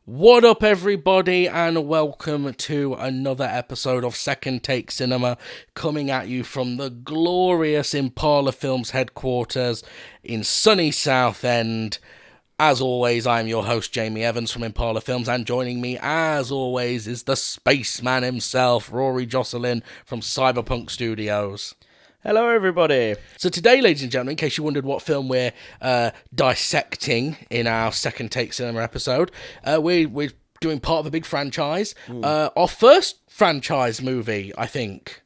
What up, everybody, and welcome to another episode of Second Take Cinema, coming at you from the glorious Impala Films headquarters in sunny Southend. As always, I'm your host, Jamie Evans from Impala Films, and joining me, as always, is the spaceman himself, Rory Jocelyn from Cyberpunk Studios. Hello, everybody. So today, ladies and gentlemen, in case you wondered what film we're dissecting in our Second Take Cinema episode, we're doing part of a big franchise. Our first franchise movie, I think.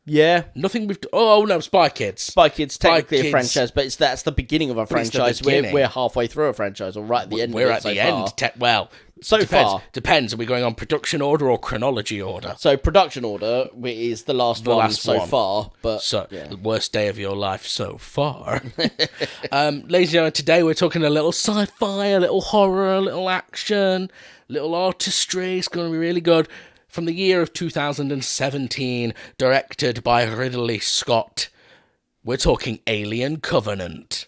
Yeah. Nothing we've... Oh, no, Spy Kids. Spy Kids, technically Spy a franchise, but that's the beginning of a franchise. We're halfway through a franchise, or right at the end We're of it at so the far. end. Well, So depends. far. Depends. Are we going on production order or chronology order? So production order is the last one so far, but So, yeah. the worst day of your life so far. Ladies and gentlemen, today we're talking a little sci-fi, a little horror, a little action, a little artistry. It's going to be really good. From the year of 2017, directed by Ridley Scott. We're talking Alien Covenant.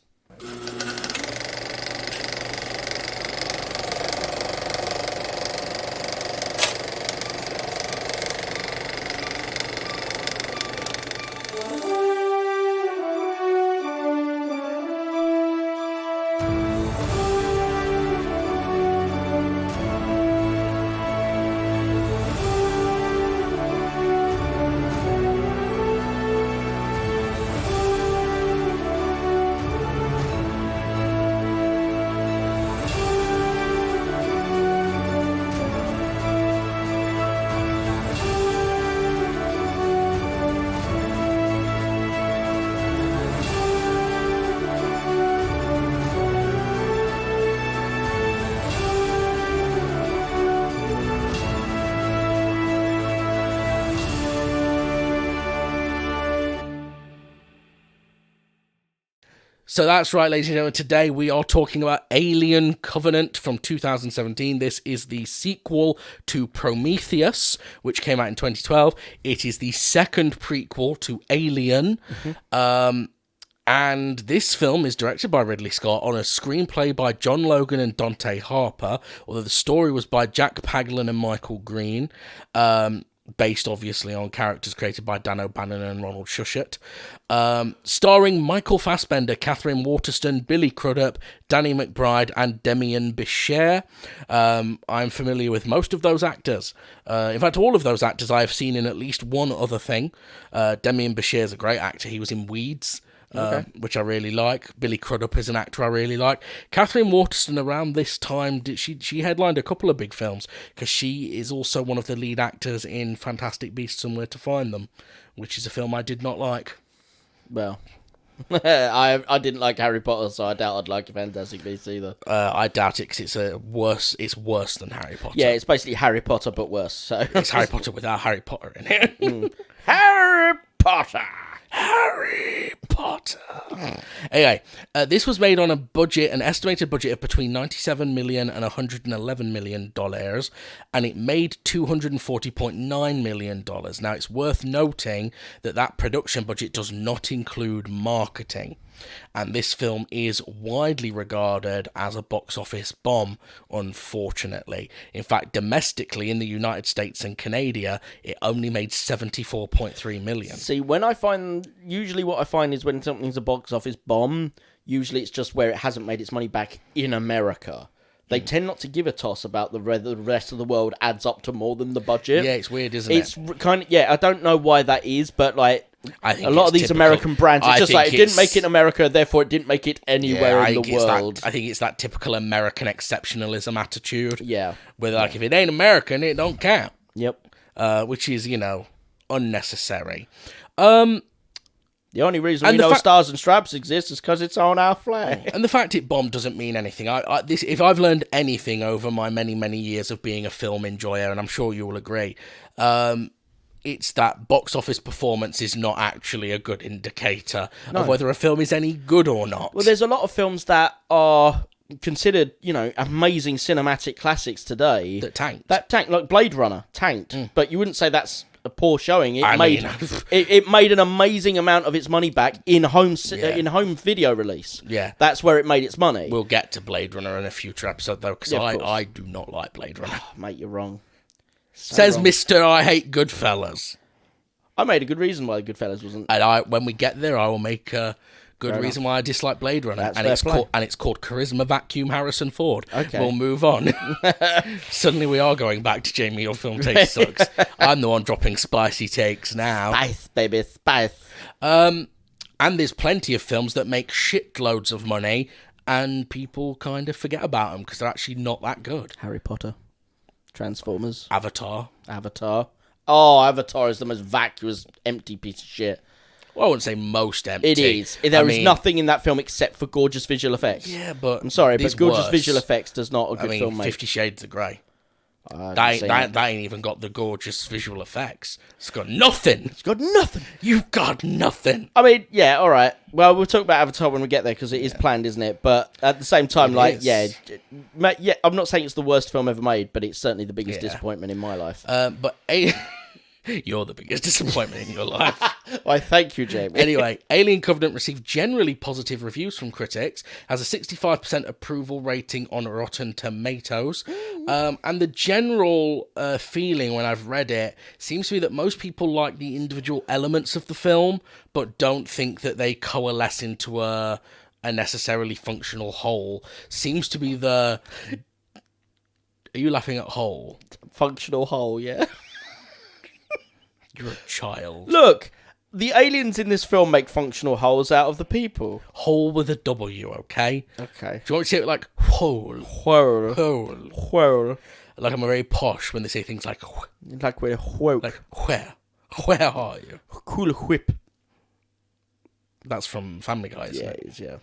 So that's right, ladies and gentlemen. Today we are talking about Alien Covenant from 2017. This is the sequel to Prometheus, which came out in 2012. It is the second prequel to Alien. And this film is directed by Ridley Scott on a screenplay by John Logan and Dante Harper, although the story was by Jack Paglen and Michael Green. Based obviously on characters created by Dan O'Bannon and Ronald Shusett. Starring Michael Fassbender, Catherine Waterston, Billy Crudup, Danny McBride, and Demian Bichir. I'm familiar with most of those actors. In fact, all of those actors I have seen in at least one other thing. Demian Bichir is a great actor. He was in Weeds. Which I really like. Billy Crudup is an actor I really like. Catherine Waterston, around this time, she headlined a couple of big films, because she is also one of the lead actors in Fantastic Beasts and Where to Find Them, which is a film I did not like. Well, I didn't like Harry Potter, so I doubt I'd like Fantastic Beasts either. I doubt it, because it's worse than Harry Potter. Yeah, it's basically Harry Potter, but worse. So It's Harry Potter without Harry Potter in it. Harry Potter! Harry Potter. Anyway, this was made on an estimated budget of between $97 million and $111 million, and it made $240.9 million. Now, it's worth noting that production budget does not include marketing. And this film is widely regarded as a box office bomb, unfortunately. In fact, domestically in the United States and Canada, it only made $74.3 million. See, usually what I find is when something's a box office bomb, usually it's just where it hasn't made its money back in America. They tend not to give a toss about the rest of the world adds up to more than the budget. Yeah, it's weird, isn't it? It's kind of, I don't know why that is, but like, I think a lot of these typical. American brands, it's just like, it didn't make it in America, therefore it didn't make it anywhere in the world. I think it's that typical American exceptionalism attitude. Yeah. Where like, if it ain't American, it don't count. Yep. Which is, unnecessary. The only reason we know Stars and Stripes exist is because it's on our flag. And the fact it bombed doesn't mean anything. If I've learned anything over my many, many years of being a film enjoyer, and I'm sure you will agree, it's that box office performance is not actually a good indicator of whether a film is any good or not. Well, there's a lot of films that are considered, amazing cinematic classics today. That tanked. Like Blade Runner, tanked. But you wouldn't say that's a poor showing. It I made mean- it made an amazing amount of its money back in home video release. Yeah. That's where it made its money. We'll get to Blade Runner in a future episode, though, because Yeah, of course. I do not like Blade Runner. Mate, you're wrong. So Says wrong. Mr. I hate Goodfellas. I made a good reason why Goodfellas wasn't. And when we get there, I will make a good Fair reason why I dislike Blade Runner. That's And fair it's play. called Charisma Vacuum Harrison Ford. Okay. We'll move on. Suddenly we are going back to Jamie, your film taste sucks. I'm the one dropping spicy takes now. Spice, baby, spice. And there's plenty of films that make shitloads of money and people kind of forget about them because they're actually not that good. Harry Potter, Transformers, Avatar. Avatar. Oh, Avatar is the most vacuous, empty piece of shit. Well, I wouldn't say most empty. It is. There is nothing in that film except for gorgeous visual effects. Yeah, but I'm sorry, there's but gorgeous worse. visual effects does not a good film make. 50 Shades of Grey. I That ain't even got the gorgeous visual effects. It's got nothing. It's got nothing. You've got nothing. I mean, yeah, all right. Well, we'll talk about Avatar when we get there because it is planned, isn't it? But at the same time, It is. yeah, I'm not saying it's the worst film ever made, but it's certainly the biggest disappointment in my life. But you're the biggest disappointment in your life. Why, thank you, Jamie. Anyway, Alien Covenant received generally positive reviews from critics, has a 65% approval rating on Rotten Tomatoes, and the general feeling when I've read it seems to be that most people like the individual elements of the film, but don't think that they coalesce into a necessarily functional whole. Seems to be the... Are you laughing at whole? Functional whole, yeah. You're a child. Look, the aliens in this film make functional holes out of the people. Whole with a W, okay? Okay. Do you want to say it like whole? Whole. Whole. Whole. Like I'm very posh when they say things like Like we're woke. like where? Where are you? Cool whip. That's from Family Guy, isn't Yeah, it? it is, yeah.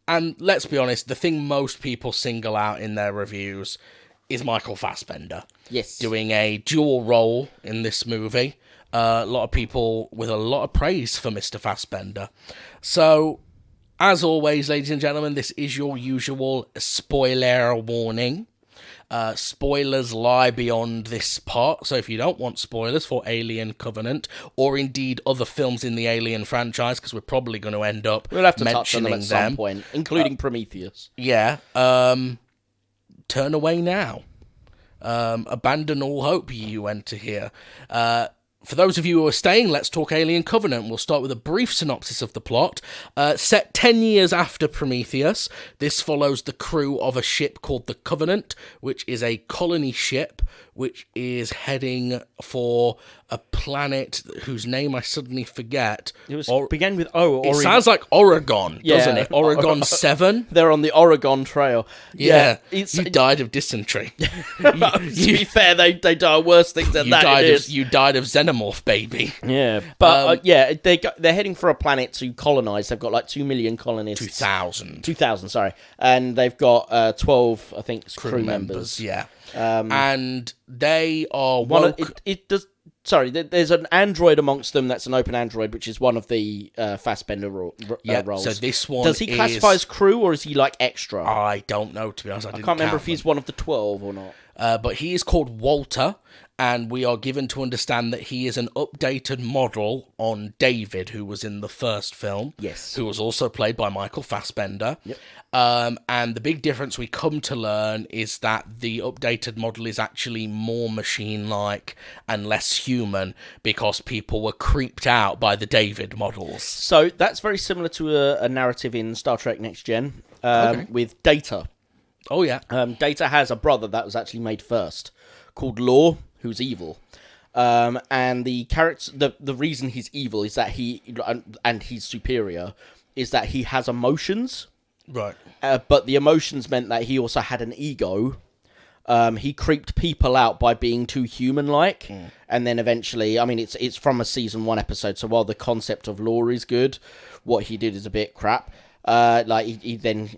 And let's be honest, the thing most people single out in their reviews is Michael Fassbender. Yes. Doing a dual role in this movie. A lot of people with a lot of praise for Mr. Fassbender. So, as always, ladies and gentlemen, this is your usual spoiler warning. Spoilers lie beyond this part, so if you don't want spoilers for Alien Covenant, or indeed other films in the Alien franchise, because we're probably going to end up We'll have to touch on them mentioning at some point, including Prometheus. yeah, turn away now. Abandon all hope, you enter here. For those of you who are staying, let's talk Alien Covenant. We'll start with a brief synopsis of the plot. Set 10 years after Prometheus, this follows the crew of a ship called the Covenant, which is a colony ship which is heading for a planet whose name I suddenly forget. It began with O. It sounds like Oregon, doesn't Yeah. it? Oregon 7? They're on the Oregon Trail. Yeah, it's you died of dysentery. to be fair, they die worse things than that. You died of xenomorph, baby. Yeah, but they're heading for a planet to colonize. They've got like 2 million colonists. 2,000, sorry, and they've got 12, I think, crew members. Yeah, and they are There's an android amongst them that's an open android, which is one of the Fassbender roles. So this one does he classify as crew or is he like extra? I don't know, to be honest. I can't remember if he's one of the 12 or not. But he is called Walter, and we are given to understand that he is an updated model on David, who was in the first film. Yes. Who was also played by Michael Fassbender. Yep. And the big difference we come to learn is that the updated model is actually more machine-like and less human because people were creeped out by the David models. So that's very similar to a narrative in Star Trek Next Gen with Data. Oh, yeah. Data has a brother that was actually made first, called Law, who's evil. And the the reason he's evil is that and he's superior, is that he has emotions. Right. But the emotions meant that he also had an ego. He creeped people out by being too human-like. And then eventually, I mean, it's from a season 1 episode, so while the concept of Law is good, what he did is a bit crap. He then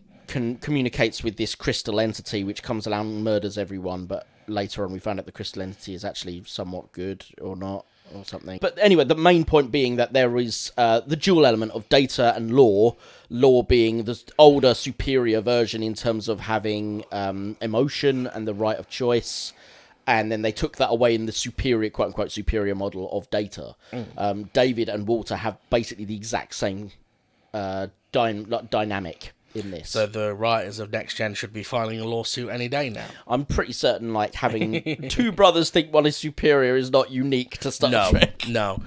communicates with this crystal entity which comes along and murders everyone, but later on we found out the crystal entity is actually somewhat good or not or something. But anyway, the main point being that there is the dual element of Data and Law being the older superior version in terms of having emotion and the right of choice, And then they took that away in the superior, quote unquote, superior model of Data. David and Walter have basically the exact same dynamic in this. So the writers of Next Gen should be filing a lawsuit any day now. I'm pretty certain, like, having two brothers think one is superior is not unique to Star Trek. No.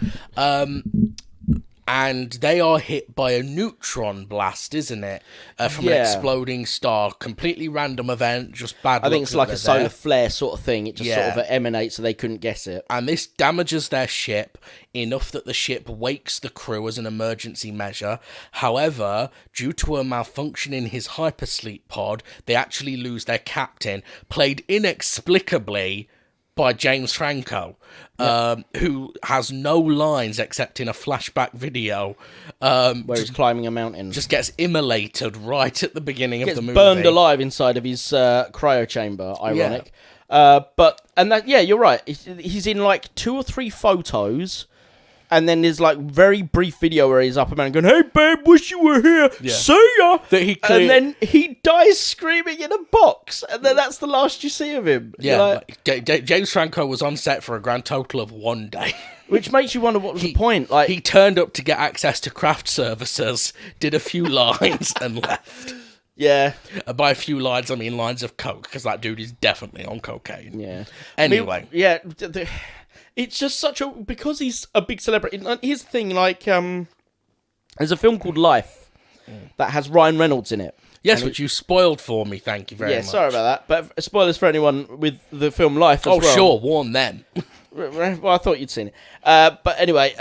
And they are hit by a neutron blast, isn't it? From an exploding star. Completely random event, just bad luck. I think it's like a solar flare sort of thing. It just sort of emanates so they couldn't guess it. And this damages their ship enough that the ship wakes the crew as an emergency measure. However, due to a malfunction in his hypersleep pod, they actually lose their captain, played inexplicably by James Franco, who has no lines except in a flashback video. Where he's climbing a mountain. Just gets immolated right at the beginning of the movie. Burned alive inside of his cryo chamber, ironic. Yeah. You're right. He's in like 2 or 3 photos. And then there's like very brief video where he's up a man going, "Hey babe, wish you were here. See ya." And then he dies screaming in a box, and then that's the last you see of him. Yeah, James Franco was on set for a grand total of 1 day. Which makes you wonder what was the point. Like, he turned up to get access to craft services, did a few lines, and left. Yeah. By a few lines, I mean lines of coke, because that dude is definitely on cocaine. Yeah. Anyway. It's just because he's a big celebrity. Here's the thing, like, there's a film called Life that has Ryan Reynolds in it. Yes, which you spoiled for me, thank you very much. Yeah, sorry about that. But spoilers for anyone with the film Life as well. Oh, sure, warn them. Well, I thought you'd seen it. But anyway,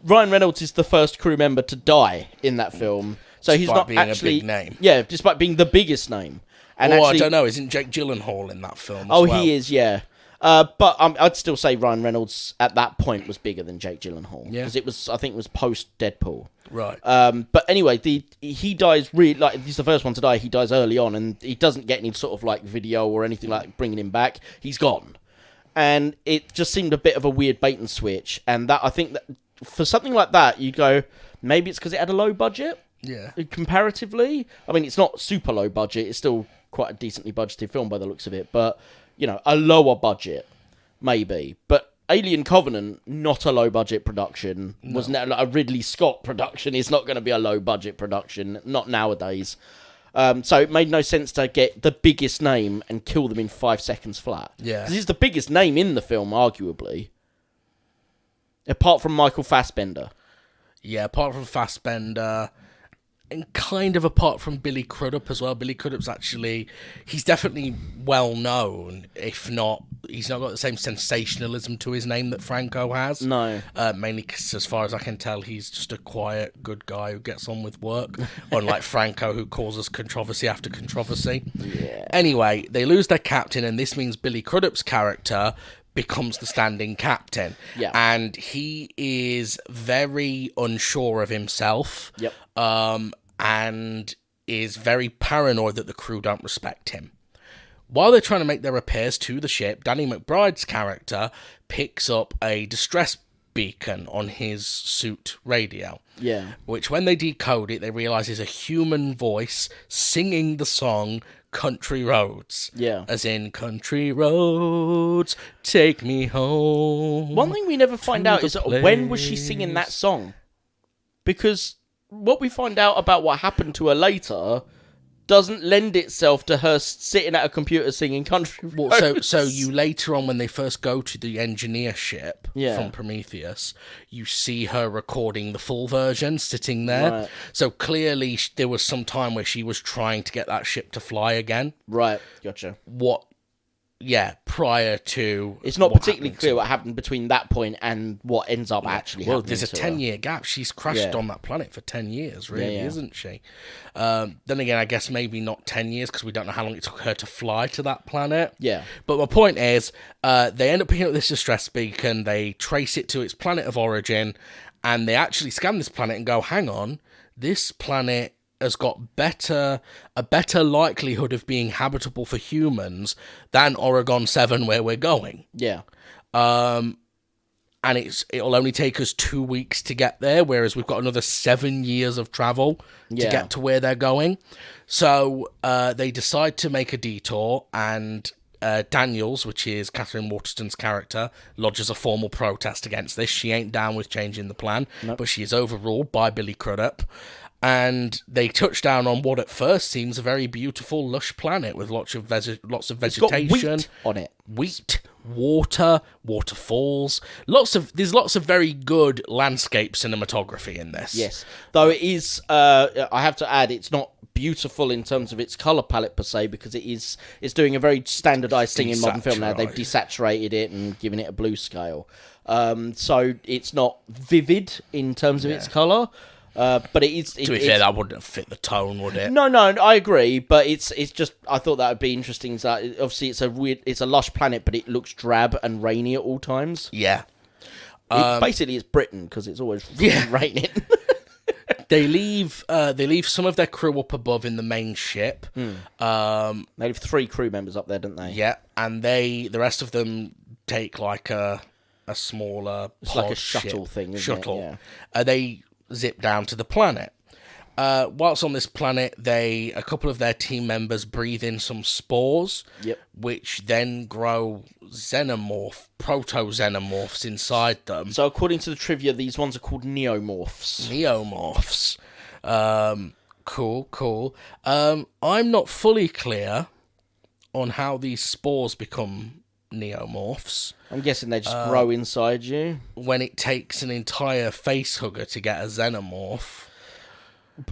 Ryan Reynolds is the first crew member to die in that film. So he's not being actually a big name. Yeah, despite being the biggest name. And I don't know, isn't Jake Gyllenhaal in that film as well? He is, yeah. But I'd still say Ryan Reynolds at that point was bigger than Jake Gyllenhaal. Yeah. Because I think it was post Deadpool. Right. But anyway, he dies really, like, he's the first one to die. He dies early on, and he doesn't get any sort of like video or anything like bringing him back. He's gone. And it just seemed a bit of a weird bait and switch. And that, I think that for something like that, you go, maybe it's because it had a low budget. Yeah. Comparatively. I mean, it's not super low budget. It's still quite a decently budgeted film by the looks of it. But, you know, a lower budget, maybe. But Alien Covenant, not a low budget production. No. Was like a Ridley Scott production. It's not going to be a low budget production. Not nowadays. So it made no sense to get the biggest name and kill them in 5 seconds flat. Yeah. Because he's the biggest name in the film, arguably. Apart from Michael Fassbender. Yeah, apart from Fassbender, and kind of apart from Billy Crudup as well. Billy Crudup's actually, he's definitely well known, if not, he's not got the same sensationalism to his name that Franco has. No. Mainly because, as far as I can tell, he's just a quiet, good guy who gets on with work, unlike Franco, who causes controversy after controversy. Yeah. Anyway, they lose their captain, and this means Billy Crudup's character becomes the standing captain. Yeah. And he is very unsure of himself. Yep. And is very paranoid that the crew don't respect him. While they're trying to make their repairs to the ship, Danny McBride's character picks up a distress beacon on his suit radio. Yeah. Which, when they decode it, they realise is a human voice singing the song Country Roads. Yeah. As in, country roads, take me home. One thing we never find out is when was she singing that song? Because what we find out about what happened to her later doesn't lend itself to her sitting at a computer singing Country Roads. Well, so you later on, when they first go to the engineer ship from Prometheus, you see her recording the full version sitting there. Right. So clearly there was some time where she was trying to get that ship to fly again. Right, gotcha. Prior to... It's not particularly clear what happened between that point and what ends up actually happening. Well, there's a 10-year gap. She's crashed on that planet for 10 years, really, isn't she? Then again, I guess maybe not 10 years, because we don't know how long it took her to fly to that planet. Yeah. But my point is, they end up picking up this distress beacon, they trace it to its planet of origin, and they actually scan this planet and go, hang on, this planet has got a better likelihood of being habitable for humans than Oregon 7, where we're going. Yeah. And it'll only take us 2 weeks to get there, whereas we've got another 7 years of travel to get to where they're going. So they decide to make a detour and Daniels, which is Catherine Waterston's character, lodges a formal protest against this. She ain't down with changing the plan, but she is overruled by Billy Crudup. And they touch down on what at first seems a very beautiful, lush planet with lots of vegetation. It's got wheat on it. Wheat, water, waterfalls. There's lots of very good landscape cinematography in this. Yes, though it is. I have to add, it's not beautiful in terms of its color palette per se, because it's doing a very standardized thing in modern film now. They've desaturated it and given it a blue scale, so it's not vivid in terms of its color. But it is. To be fair, that wouldn't have fit the tone, would it? No, I agree. But it's just. I thought that would be interesting. Is that obviously it's a lush planet, but it looks drab and rainy at all times. Yeah. Basically, it's Britain because it's always raining. They leave some of their crew up above in the main ship. They leave 3 crew members up there, don't they? Yeah, and the rest of them take like a smaller. It's like a shuttle thing. Isn't it? Yeah. They zip down to the planet. Whilst on this planet, a couple of their team members breathe in some spores, which then grow proto-xenomorphs inside them. So according to the trivia, these ones are called neomorphs. Cool. I'm not fully clear on how these spores become neomorphs. I'm guessing they just grow inside you. When it takes an entire face hugger to get a xenomorph.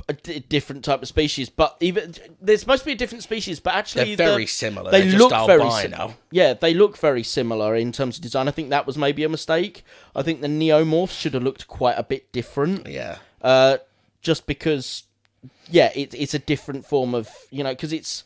A different type of species, but even there's supposed to be a different species, but actually they're very similar. They They're look just very albino. Yeah, they look very similar in terms of design. I think that was maybe a mistake. I think the neomorphs should have looked quite a bit different. Yeah. Just because, it's a different form of, because it's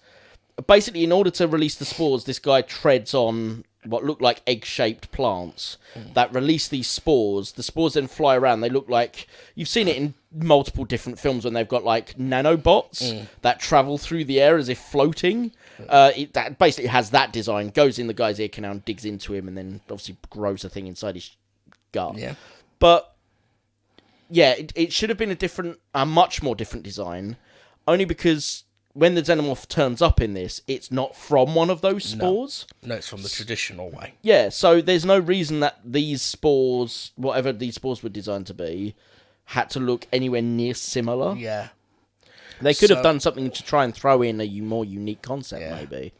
basically in order to release the spores, this guy treads on what look like egg-shaped plants that release these spores. The spores then fly around. They look like... You've seen it in multiple different films when they've got, like, nanobots that travel through the air as if floating. That basically has that design. Goes in the guy's ear canal and digs into him and then obviously grows a thing inside his gut. Yeah. But, it should have been a much more different design. Only because... when the xenomorph turns up in this, it's not from one of those spores. No, it's from the traditional way. Yeah, so there's no reason that these spores, whatever these spores were designed to be, had to look anywhere near similar. Yeah. They could have done something to try and throw in a more unique concept, maybe.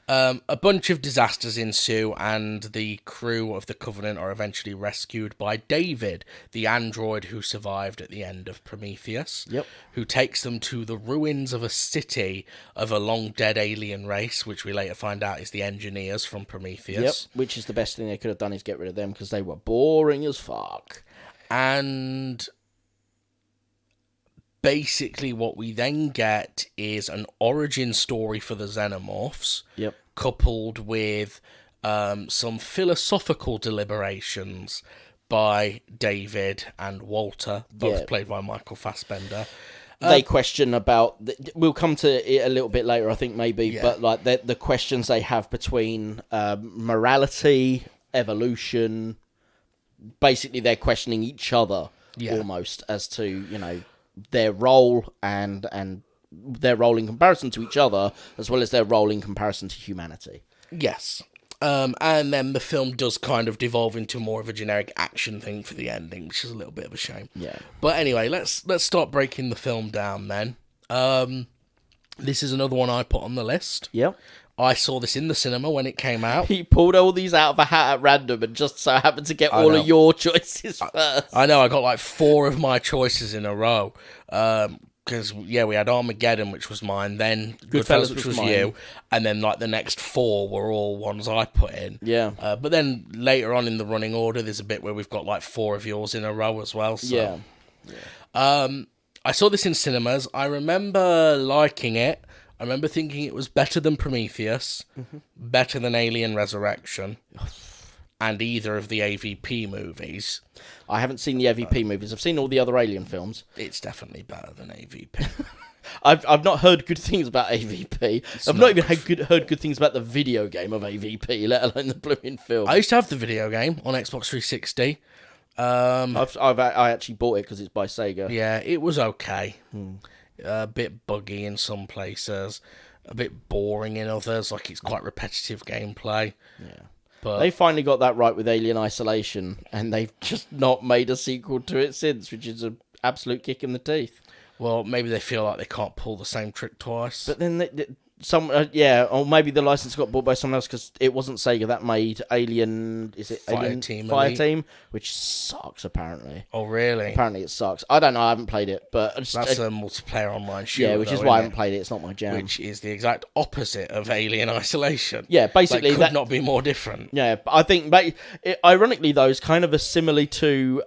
A bunch of disasters ensue, and the crew of the Covenant are eventually rescued by David, the android who survived at the end of Prometheus, who takes them to the ruins of a city of a long-dead alien race, which we later find out is the engineers from Prometheus. Which is the best thing they could have done, is get rid of them, because they were boring as fuck. And... basically, what we then get is an origin story for the xenomorphs, coupled with some philosophical deliberations by David and Walter, both played by Michael Fassbender. They question about... we'll come to it a little bit later, I think, maybe, but like the questions they have between morality, evolution... basically, they're questioning each other, almost, as to, their role and their role in comparison to each other, as well as their role in comparison to humanity. Yes. And then the film does kind of devolve into more of a generic action thing for the ending, which is a little bit of a shame. Yeah. But anyway, let's start breaking the film down then. This is another one I put on the list. Yep. I saw this in the cinema when it came out. He pulled all these out of a hat at random and just so happened to get all of your choices first. I know, I got like 4 of my choices in a row. Because, we had Armageddon, which was mine, then Goodfellas, which was you, and then like the next 4 were all ones I put in. Yeah. But then later on in the running order, there's a bit where we've got like 4 of yours in a row as well. So. Yeah. I saw this in cinemas. I remember liking it. I remember thinking it was better than Prometheus, better than Alien Resurrection, and either of the AVP movies. I haven't seen the AVP movies. I've seen all the other Alien films. It's definitely better than AVP. I've not heard good things about AVP. I've not even heard good things about the video game of AVP, let alone the blooming film. I used to have the video game on Xbox 360. I actually bought it because it's by Sega. Yeah, it was okay. A bit buggy in some places. a bit boring in others. Like, it's quite repetitive gameplay. Yeah. But They finally got that right with Alien Isolation, and they've just not made a sequel to it since, which is an absolute kick in the teeth. well, maybe they feel like they can't pull the same trick twice. But then or maybe the license got bought by someone else because it wasn't Sega that made Alien. Is it Alien Fireteam, which sucks apparently. Oh, really? Apparently it sucks. I don't know. I haven't played it, but That's a multiplayer online shooter. yeah, which is why I haven't played it. It's not my jam. Which is the exact opposite of Alien Isolation. Yeah, basically that could not be more different. Yeah, but I think, ironically though, it's kind of a simile to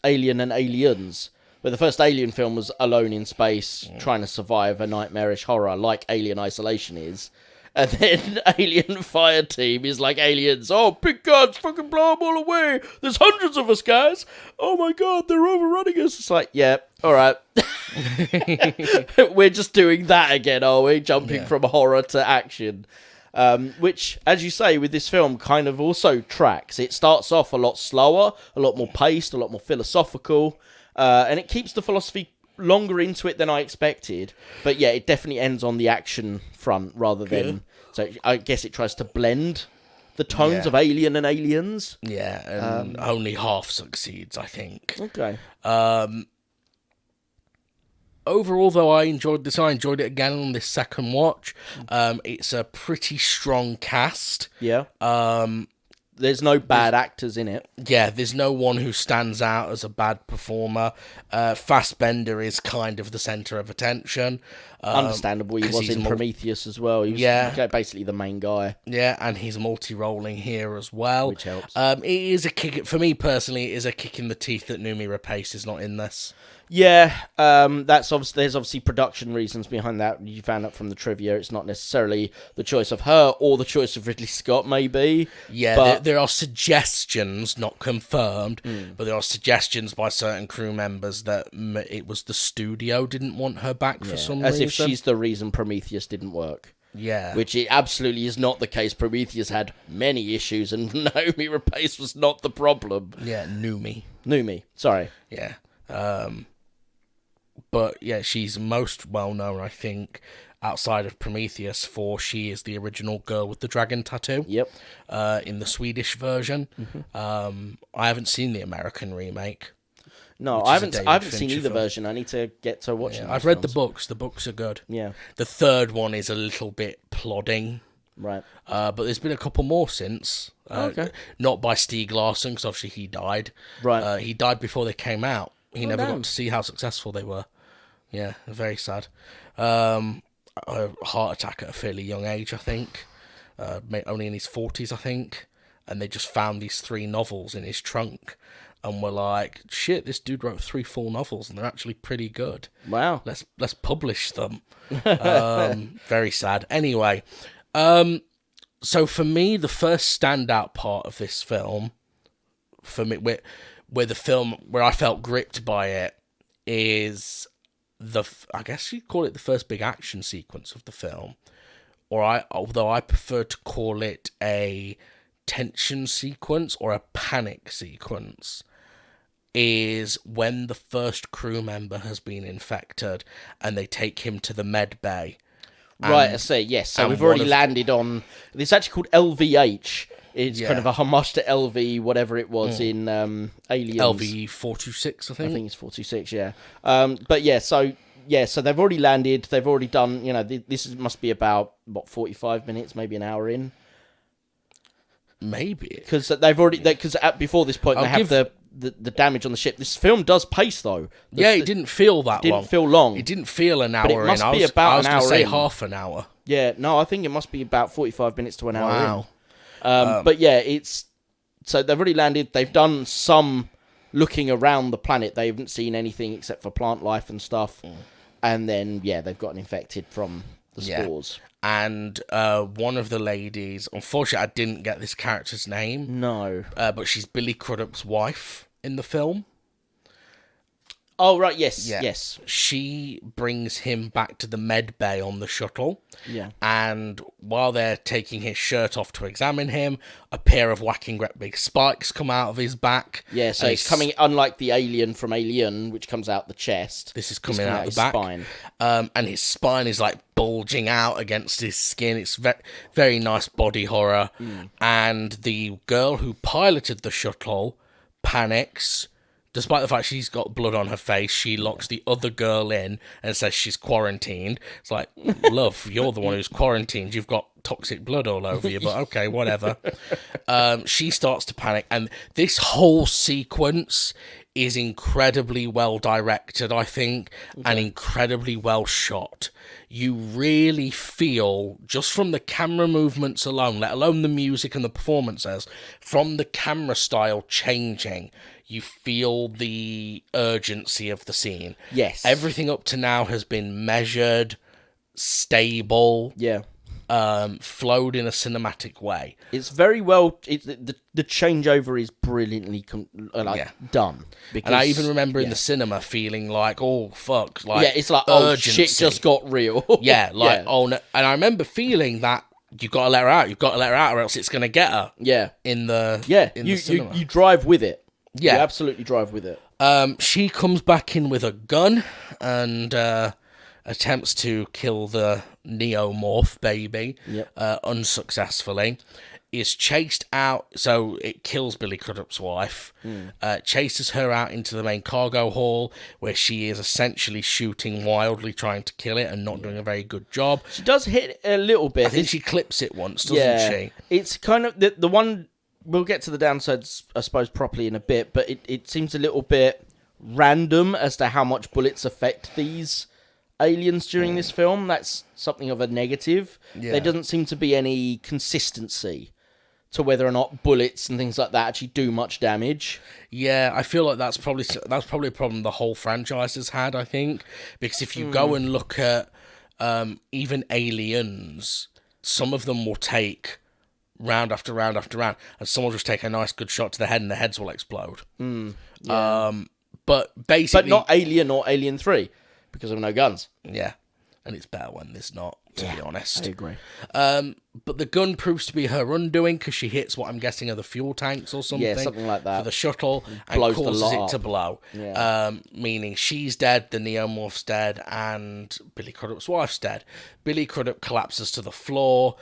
Alien and Aliens. Where the first Alien film was alone in space, trying to survive a nightmarish horror like Alien Isolation is. And then Alien Fireteam is like Aliens. Oh, big guns, fucking blow them all away. There's hundreds of us, guys. Oh my god, they're overrunning us. It's like, yeah, all right. We're just doing that again, are we? Jumping from horror to action. Which, as you say, with this film kind of also tracks. It starts off a lot slower, a lot more paced, a lot more philosophical. And it keeps the philosophy longer into it than I expected. But yeah, it definitely ends on the action front rather than... So I guess it tries to blend the tones of Alien and Aliens. Yeah, and only half succeeds, I think. Okay. Overall, though, I enjoyed this. I enjoyed it again on this second watch. It's a pretty strong cast. Yeah. There's no bad actors in it. Yeah, there's no one who stands out as a bad performer. Fassbender is kind of the centre of attention. Understandable. He was in Prometheus as well. He was basically the main guy. Yeah, and he's multi-rolling here as well. Which helps. It is a kick... For me, personally, it is a kick in the teeth that Noomi Rapace is not in this. Yeah, there's obviously production reasons behind that. You found out from the trivia. It's not necessarily the choice of her or the choice of Ridley Scott, maybe. Yeah, but there are suggestions, not confirmed, but there are suggestions by certain crew members that it was the studio didn't want her back for some reason. As if she's the reason Prometheus didn't work. Yeah. Which it absolutely is not the case. Prometheus had many issues, and Noomi Rapace was not the problem. Yeah, Noomi, sorry. Yeah. But yeah, she's most well known, I think, outside of Prometheus, for she is the original girl with the dragon tattoo. Yep. In the Swedish version. I haven't seen the American remake. No, I haven't seen either version. I need to get to watching. I've read the books. The books are good. Yeah. The third one is a little bit plodding. Right. But there's been a couple more since. Okay. Not by Stieg Larsson, because obviously he died. Right. He died before they came out. He never damn. got to see how successful they were. Yeah, very sad. A heart attack at a fairly young age, I think. Only in his 40s, I think. And they just found these 3 novels in his trunk. And were like, shit, this dude wrote 3 full novels, and they're actually pretty good. Wow. Let's publish them. Very sad. Anyway, so for me, the first standout part of this film, for me, where I felt gripped by it, is I guess you'd call it the first big action sequence of the film, although I prefer to call it a tension sequence or a panic sequence, is when the first crew member has been infected and they take him to the med bay. Right, I see, yes. So we've already landed on... It's actually called LVH. It's kind of a homage to LV, whatever it was in Aliens. LV 426, I think. I think it's 426, yeah. But yeah, so they've already landed. They've already done, this must be about, 45 minutes, maybe an hour in. Maybe. Because they've already... Because before this point, they have the damage on the ship. This film does pace, though. It didn't feel that long. Didn't feel long. It didn't feel an hour but it must in. Be about I was an going to hour say in. half an hour. Yeah, no, I think it must be about 45 minutes to an hour in. Wow. But yeah, so they've already landed. They've done some looking around the planet. They haven't seen anything except for plant life and stuff. And then, they've gotten infected from the spores. And one of the ladies, unfortunately, I didn't get this character's name. No. But she's Billy Crudup's wife in the film. Oh, right, yes, Yeah. yes. She brings him back to the med bay on the shuttle. Yeah. And while they're taking his shirt off to examine him, a pair of whacking great big spikes come out of his back. Yeah, so it's coming, unlike the alien from Alien, which comes out the chest. This is coming out the his back. spine. And his spine is like bulging out against his skin. It's very nice body horror. And the girl who piloted the shuttle panics. Despite the fact she's got blood on her face, she locks the other girl in and says she's quarantined. It's like, love, you're the one who's quarantined. You've got toxic blood all over you, but okay, whatever. She starts to panic, and this whole sequence is incredibly well directed, I think, and incredibly well shot. You really feel, just from the camera movements alone, let alone the music and the performances, from the camera style changing, you feel the urgency of the scene. Yes. Everything up to now has been measured, stable, Yeah. flowed in a cinematic way. It's very well... The changeover is brilliantly done. Because, And I even remember in the cinema feeling like, oh, fuck. Like, yeah, it's like, urgency. oh, shit just got real. Yeah, like, oh, no. And I remember feeling that you've got to let her out. You've got to let her out or else it's going to get her. Yeah. In the cinema. You drive with it. Yeah. You absolutely drive with it. She comes back in with a gun and attempts to kill the neomorph baby unsuccessfully. Is chased out, so it kills Billy Crudup's wife, chases her out into the main cargo hall, where she is essentially shooting wildly, trying to kill it and not doing a very good job. She does hit it a little bit. I think she clips it once, doesn't she? It's kind of the one... We'll get to the downsides, I suppose, properly in a bit, but it seems a little bit random as to how much bullets affect these aliens during this film. That's something of a negative. Yeah. There doesn't seem to be any consistency to whether or not bullets and things like that actually do much damage. Yeah, I feel like that's probably a problem the whole franchise has had, I think. Because if you go and look at even Aliens, some of them will take round after round after round, and someone will just take a nice good shot to the head and the heads will explode. But basically... But not Alien or Alien 3, because of no guns. Yeah, and it's better when there's not, to be honest. I agree. But the gun proves to be her undoing, because she hits what I'm guessing are the fuel tanks or something. Yeah, something like that. For the shuttle, and blows the causes lot it to up. blow. Yeah. Meaning she's dead, the neomorph's dead, and Billy Crudup's wife's dead. Billy Crudup collapses to the floor,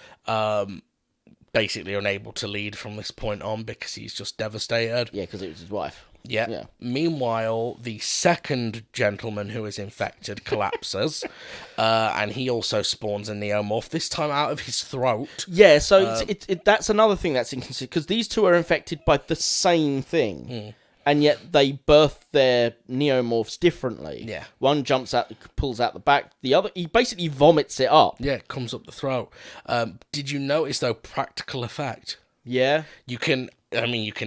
basically unable to lead from this point on because he's just devastated. Yeah, because it was his wife. Yeah. Meanwhile, the second gentleman who is infected collapses, and he also spawns a neomorph, this time out of his throat. Yeah, so that's another thing that's inconsistent, because these two are infected by the same thing, and yet they birth their neomorphs differently. Yeah. One jumps out, pulls out the back, the other, he basically vomits it up. Yeah, it comes up the throat. Did you notice, though, practical effect? Yeah. You can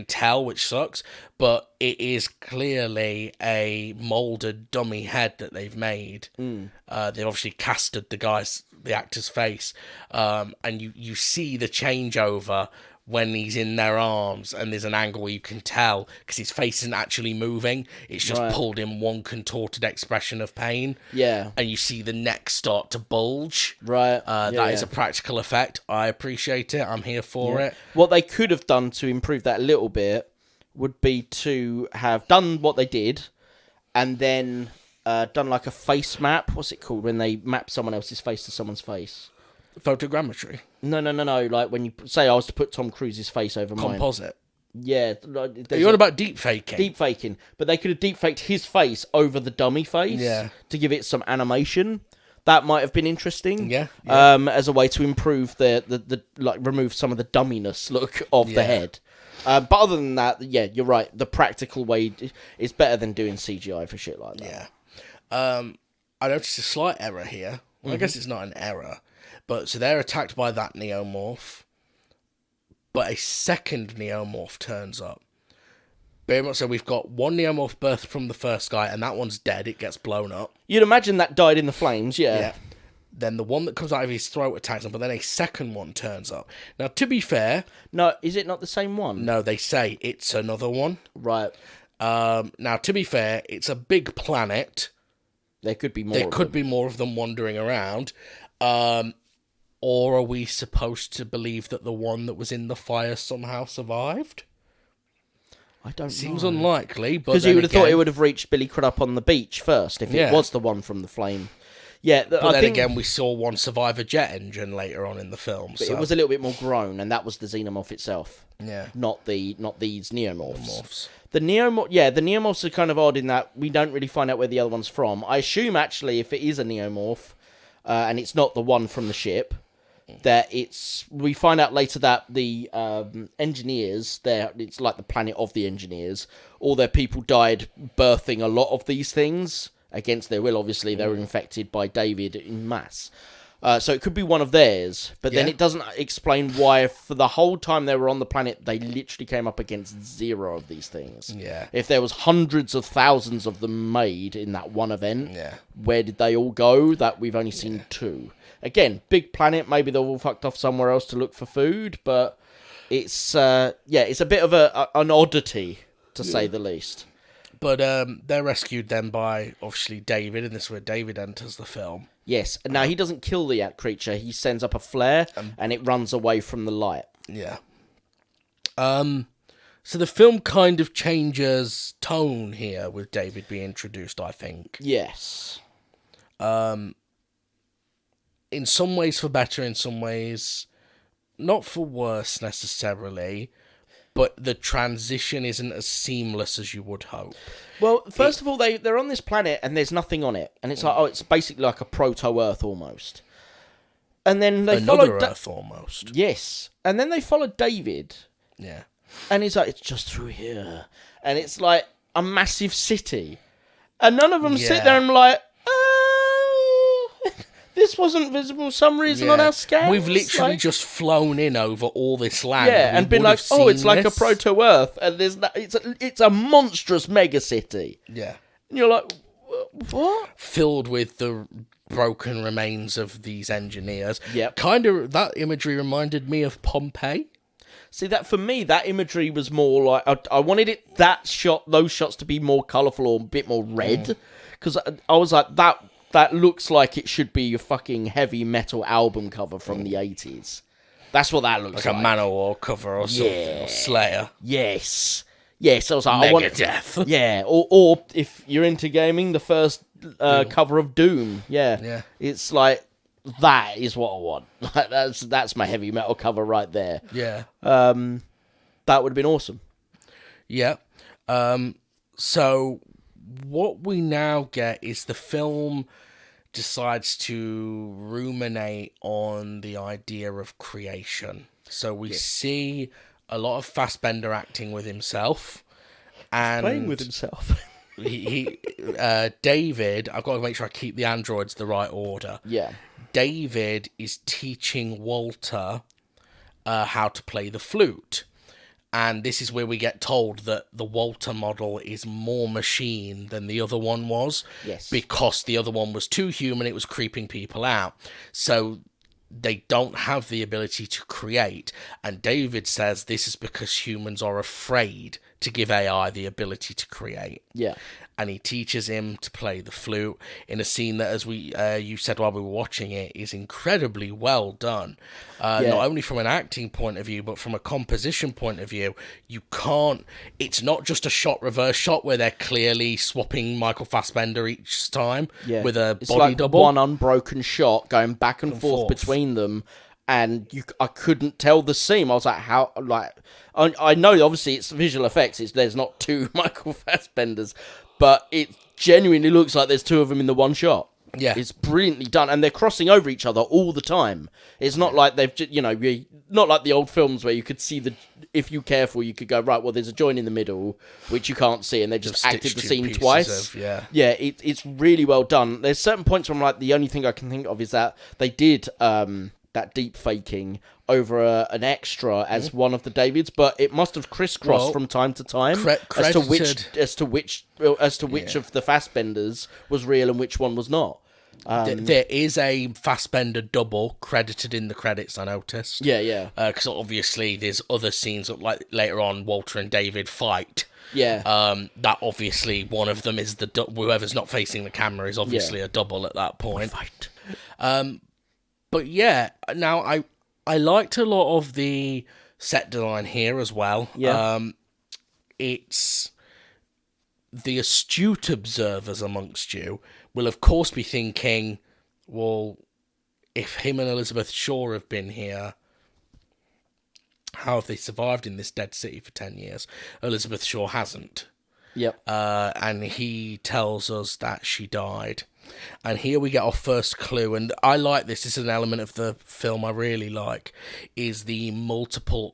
tell, which sucks, but it is clearly a moulded dummy head that they've made. They've obviously casted the actor's face, and you see the changeover when he's in their arms, and there's an angle where you can tell, because his face isn't actually moving, it's just pulled in one contorted expression of pain. Yeah. And you see the neck start to bulge. Right. That is a practical effect. I appreciate it. I'm here for it. What they could have done to improve that a little bit would be to have done what they did, and then done like a face map. What's it called when they map someone else's face to someone's face? Photogrammetry. No. Like when you say I was to put Tom Cruise's face over mine. Composite. Yeah. Are you on about deep faking? Deep faking. But they could have deep faked his face over the dummy face to give it some animation. That might have been interesting. Yeah. As a way to improve the remove some of the dumminess look of the head. But other than that, yeah, you're right. The practical way is better than doing CGI for shit like that. Yeah. I noticed a slight error here. Well, I guess it's not an error. But so they're attacked by that neomorph, but a second neomorph turns up. Very much so, we've got one neomorph birthed from the first guy, and that one's dead. It gets blown up. You'd imagine that died in the flames, yeah. Then the one that comes out of his throat attacks him, but then a second one turns up. Now, to be fair... No, is it not the same one? No, they say it's another one. Right. Now, to be fair, it's a big planet. There could be more. There could be more of them wandering around. Or are we supposed to believe that the one that was in the fire somehow survived? I don't know. Seems unlikely, but because you would have thought it would have reached Billy Crudup on the beach first if it Yeah. was the one from the flame. Yeah, But I then think again, we saw one survive a jet engine later on in the film. but So it was a little bit more grown, and that was the xenomorph itself, yeah, not these neomorphs. Morphs. The neomorphs are kind of odd in that we don't really find out where the other one's from. I assume actually, if it is a neomorph, and it's not the one from the ship, that we find out later that the engineers it's like the planet of the engineers, all their people died birthing a lot of these things against their will. Obviously they were infected by David in mass, so it could be one of theirs, but then Yeah. it doesn't explain why for the whole time they were on the planet they literally came up against 0 of these things. Yeah. If there was hundreds of thousands of them made in that one event, Yeah. where did they all go? That we've only seen 2. Again, big planet. Maybe they're all fucked off somewhere else to look for food, but it's it's a bit of an oddity to say the least. But they're rescued then by obviously David, and this is where David enters the film. Yes. Now he doesn't kill the creature. He sends up a flare, and it runs away from the light. Yeah. So the film kind of changes tone here with David being introduced, I think. Yes. In some ways for better, in some ways not for worse necessarily, but the transition isn't as seamless as you would hope. Well, first of all, they're on this planet and there's nothing on it, and it's like it's basically like a proto-Earth almost. And then they Another follow Earth almost. Yes, and then they follow David, Yeah. and he's like, "It's just through here," and it's like a massive city, and none of them sit Yeah. there and like, this wasn't visible for some reason on our scans. We've literally like, just flown in over all this land. yeah, We and been would like, have "Oh, it's seen like a this." proto-Earth," and it's a monstrous mega city, Yeah. and you're like, "What?" Filled with the broken remains of these engineers. Yep. Kind of, that imagery reminded me of Pompeii. See, that for me, that imagery was more like I wanted those shots to be more colourful or a bit more red, because I was like that looks like it should be a fucking heavy metal album cover from the 80s. That's what that looks like. Like a Manowar cover or something. Yeah. Or Slayer. Yes. Yes, I was like, I want Megadeth. Yeah, or if you're into gaming, the first cover of Doom. Yeah. Yeah. It's like, that is what I want. Like, that's my heavy metal cover right there. Yeah. That would have been awesome. Yeah. So what we now get is the film decides to ruminate on the idea of creation. So we see a lot of Fassbender acting with himself, and Playing with himself. David, I've got to make sure I keep the androids the right order. Yeah. David is teaching Walter how to play the flute. And this is where we get told that the Walter model is more machine than the other one was. Yes. Because the other one was too human, it was creeping people out. So they don't have the ability to create. And David says this is because humans are afraid to give AI the ability to create. Yeah. And he teaches him to play the flute in a scene that, as you said while we were watching it, is incredibly well done. Not only from an acting point of view, but from a composition point of view. It's not just a reverse shot where they're clearly swapping Michael Fassbender each time with a it's body like double. one unbroken shot going back and forth between them, and I couldn't tell the seam. I was like, how? Like, I know obviously it's visual effects. There's not 2 Michael Fassbenders, but it genuinely looks like there's 2 of them in the one shot. Yeah. It's brilliantly done, and they're crossing over each other all the time. It's not like they've, not like the old films where you could see if you're careful, you could go, right, well, there's a joint in the middle, which you can't see, and they just acted the scene twice. It's really well done. There's certain points where I'm like, the only thing I can think of is that they did that deep faking over an extra as one of the Davids, but it must have crisscrossed from time to time as to which of the Fassbenders was real and which one was not. There is a Fassbender double credited in the credits, I noticed. Yeah. Because obviously there's other scenes that, like later on, Walter and David fight. Yeah. That obviously one of them is whoever's not facing the camera is obviously a double at that point. Fight. But yeah, now I liked a lot of the set design here as well. Yeah. It's the astute observers amongst you will of course be thinking, well, if him and Elizabeth Shaw have been here, how have they survived in this dead city for 10 years? Elizabeth Shaw hasn't. Yep. And he tells us that she died. And here we get our first clue, and I like this. This is an element of the film I really like, is the multiple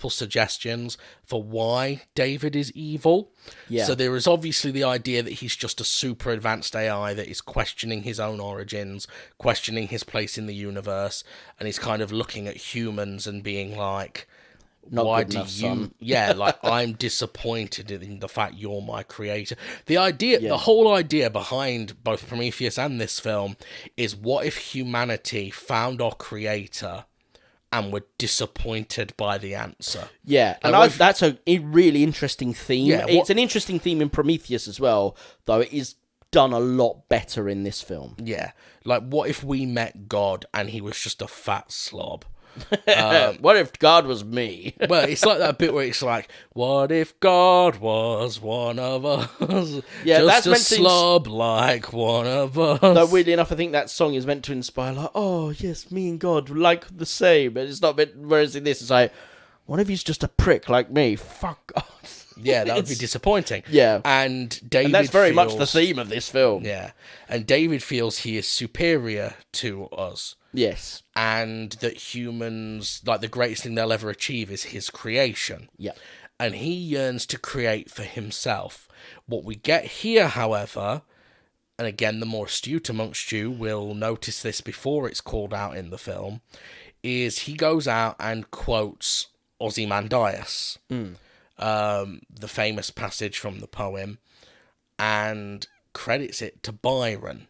suggestions for why David is evil. Yeah. So there is obviously the idea that he's just a super advanced AI that is questioning his own origins, questioning his place in the universe, and he's kind of looking at humans and being like, Not why good do enough, you son. yeah, like, I'm disappointed in the fact you're my creator. The whole idea behind both Prometheus and this film is, what if humanity found our creator and were disappointed by the answer? Yeah, and that's a really interesting theme. Yeah, it's an interesting theme in Prometheus as well, though it is done a lot better in this film. Yeah, like, what if we met God and he was just a fat slob? What if God was me? Well, it's like that bit where it's like, what if God was one of us? Yeah, just that's a meant to slob like one of us. Though weirdly enough, I think that song is meant to inspire, like, oh yes, me and God like the same. But it's not meant. Whereas in this, it's like, what if he's just a prick like me? Fuck God. Yeah, that would be disappointing. Yeah. And David And that's very much the feels- theme of this film. Yeah. And David feels he is superior to us. Yes. And that humans, like, the greatest thing they'll ever achieve is his creation. Yeah. And he yearns to create for himself. What we get here, however, and again, the more astute amongst you will notice this before it's called out in the film, is he goes out and quotes Ozymandias, the famous passage from the poem, and credits it to Byron.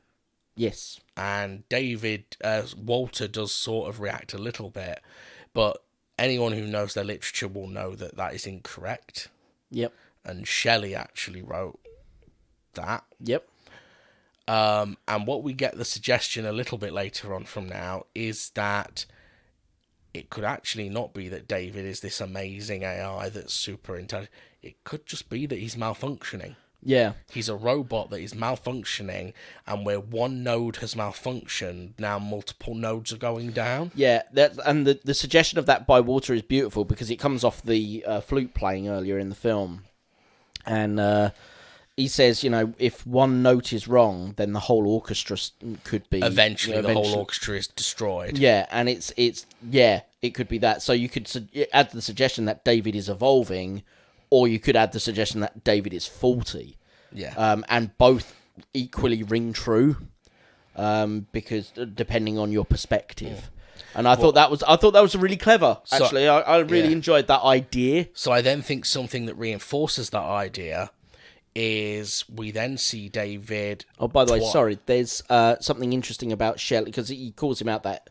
Yes. And Walter does sort of react a little bit, but anyone who knows their literature will know that that is incorrect. Yep. And Shelley actually wrote that. Yep. And what we get the suggestion a little bit later on from now is that it could actually not be that David is this amazing AI that's super intelligent. It could just be that he's malfunctioning. Yeah. He's a robot that is malfunctioning, and where one node has malfunctioned, now multiple nodes are going down. Yeah, and the suggestion of that by Walter is beautiful because it comes off the flute playing earlier in the film. And he says, if one note is wrong, then the whole orchestra could be... Eventually, the whole orchestra is destroyed. Yeah, and it could be that. So you could add the suggestion that David is evolving, or you could add the suggestion that David is faulty. Yeah. And both equally ring true, because depending on your perspective. And I thought that was really clever. Actually, I really enjoyed that idea. So I then think something that reinforces that idea is we then see David. Oh, by the way, sorry. There's something interesting about Shelley, because he calls him out that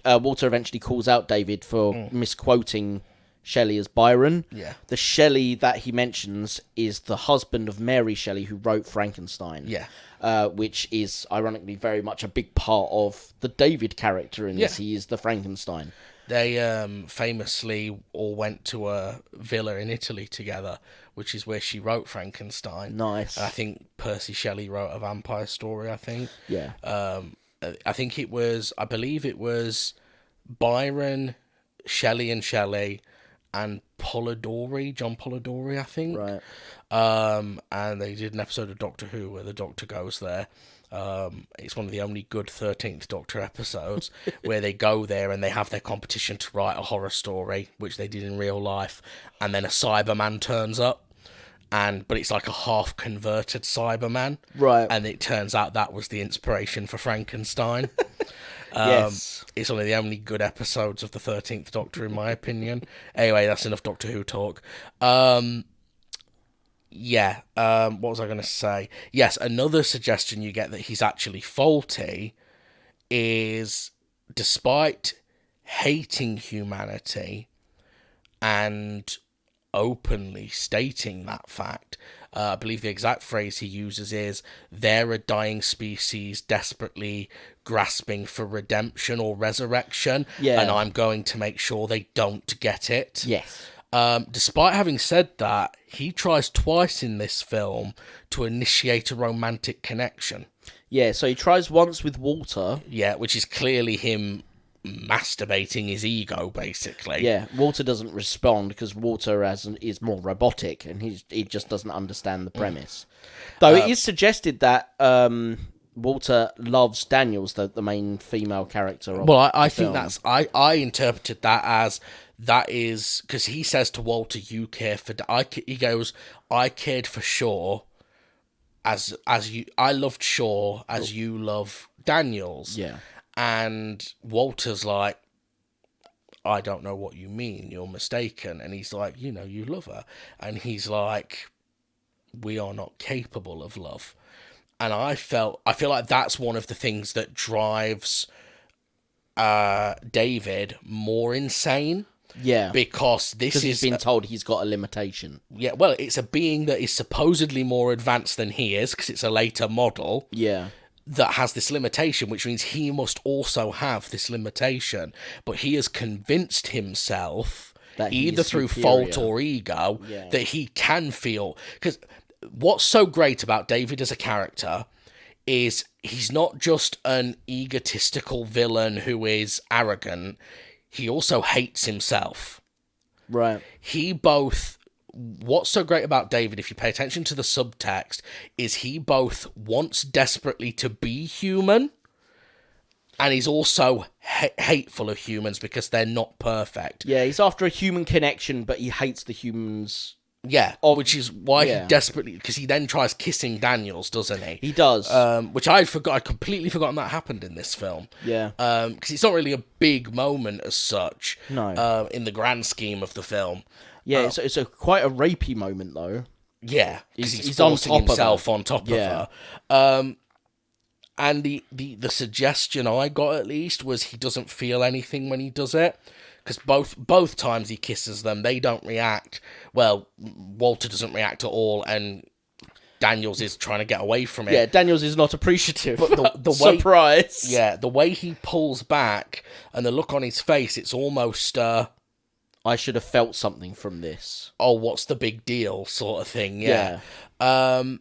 Walter eventually calls out David for misquoting Shelley as Byron. Yeah. The Shelley that he mentions is the husband of Mary Shelley, who wrote Frankenstein. Yeah. Which is ironically very much a big part of the David character in this. He is the Frankenstein. They famously all went to a villa in Italy together, which is where she wrote Frankenstein. Nice. And I think Percy Shelley wrote A Vampire Story, I think. Yeah. I believe it was Byron, Shelley and John Polidori, I think. Right. And they did an episode of Doctor Who where the Doctor goes there. It's one of the only good 13th Doctor episodes where they go there and they have their competition to write a horror story, which they did in real life, and then a Cyberman turns up, but it's like a half converted Cyberman, Right. And it turns out that was the inspiration for Frankenstein. Yes. It's one of the only good episodes of the 13th Doctor, in my opinion. Anyway, that's enough Doctor Who talk. Yeah. What was I going to say? Yes, another suggestion you get that he's actually faulty is, despite hating humanity and openly stating that fact, I believe the exact phrase he uses is, "They're a dying species desperately grasping for redemption or resurrection, Yeah. and I'm going to make sure they don't get it." Yes. Despite having said that, he tries twice in this film to initiate a romantic connection. Yeah, so he tries once with Walter. Yeah, which is clearly him masturbating his ego, basically. Yeah, Walter doesn't respond because Walter is more robotic and he just doesn't understand the premise. Though it is suggested that Walter loves Daniels, the main female character of I the think film. that's... I interpreted that as... That is... Because he says to Walter, "You care for..." He goes, "I cared for Shaw as you... I loved Shaw as you love Daniels." Yeah. And Walter's like, "I don't know what you mean, you're mistaken." And he's like, "You love her." And he's like, "We are not capable of love." And I feel like that's one of the things that drives David more insane. Yeah. Because this He's is... been told he's got a limitation. Yeah, well, it's a being that is supposedly more advanced than he is, because it's a later model. Yeah. That has this limitation, which means he must also have this limitation. But he has convinced himself, That he either is through superior. fault or ego, Yeah. that he can feel... Because what's so great about David as a character is he's not just an egotistical villain who is arrogant. He also hates himself. Right. What's so great about David, if you pay attention to the subtext, is he both wants desperately to be human, and he's also hateful of humans because they're not perfect. Yeah, he's after a human connection, but he hates the humans. Yeah, which is why Yeah. he desperately... Because he then tries kissing Daniels, doesn't he? He does. Which I'd completely forgotten that happened in this film. Yeah. Because it's not really a big moment as such. No. In the grand scheme of the film. Yeah, it's quite a rapey moment, though. Yeah, because he's on forcing top of himself her. on top Yeah. of her. And the suggestion I got, at least, was he doesn't feel anything when he does it. Because both times he kisses them, they don't react. Well, Walter doesn't react at all, and Daniels is trying to get away from it. Yeah, Daniels is not appreciative. But the way... Surprise! Yeah, the way he pulls back, and the look on his face, it's almost... I should have felt something from this. "Oh, what's the big deal?" sort of thing, yeah. And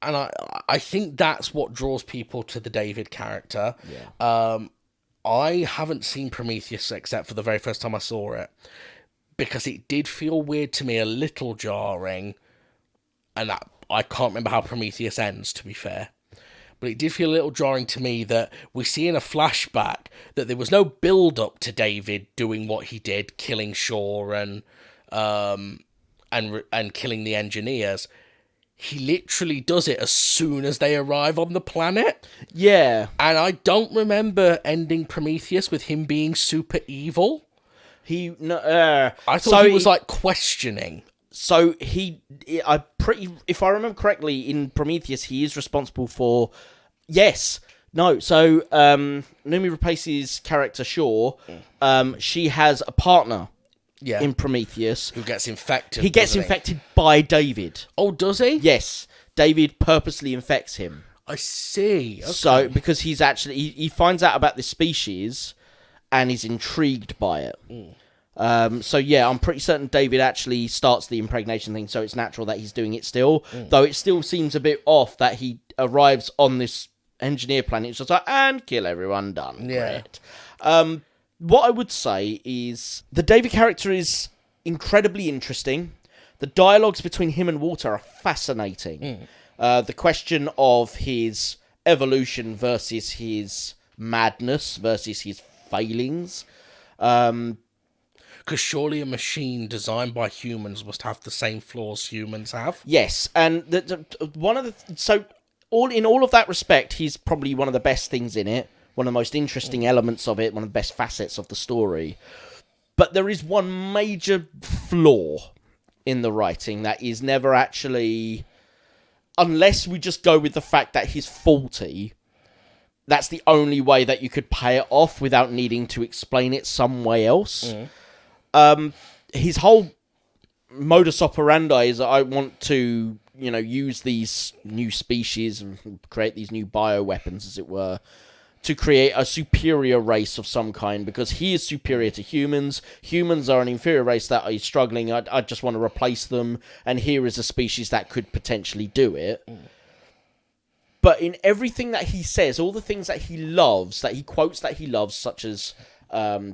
I think that's what draws people to the David character. Yeah. I haven't seen Prometheus except for the very first time I saw it, because it did feel weird to me, a little jarring, and I can't remember how Prometheus ends, to be fair. But it did feel a little jarring to me that we see in a flashback that there was no build-up to David doing what he did, killing Shaw and killing the engineers. He literally does it as soon as they arrive on the planet. Yeah. And I don't remember ending Prometheus with him being super evil. I thought he was like questioning. So if I remember correctly, in Prometheus, he is responsible for... Yes. No. So, Noomi Rapace's character, Shaw, she has a partner in Prometheus. Who gets infected. He gets infected by David. Oh, does he? Yes. David purposely infects him. I see. Okay. So, because he's actually... He finds out about this species and is intrigued by it. So yeah, I'm pretty certain David actually starts the impregnation thing, so it's natural that he's doing it still. Though it still seems a bit off that he arrives on this engineer planet, it's just like, and kill everyone, done. Yeah. Great. What I would say is the David character is incredibly interesting. The dialogues between him and Walter are fascinating. The question of his evolution versus his madness versus his failings. Because surely a machine designed by humans must have the same flaws humans have. Yes, and in all of that respect, he's probably one of the best things in it, one of the most interesting elements of it, one of the best facets of the story. But there is one major flaw in the writing that is never actually, unless we just go with the fact that he's faulty, that's the only way that you could pay it off without needing to explain it some way else. His whole modus operandi is that I want to, use these new species and create these new bioweapons, as it were, to create a superior race of some kind, because he is superior to humans. Humans are an inferior race that are struggling. I just want to replace them, and here is a species that could potentially do it. But in everything that he says, all the things that he loves, that he quotes that he loves, such as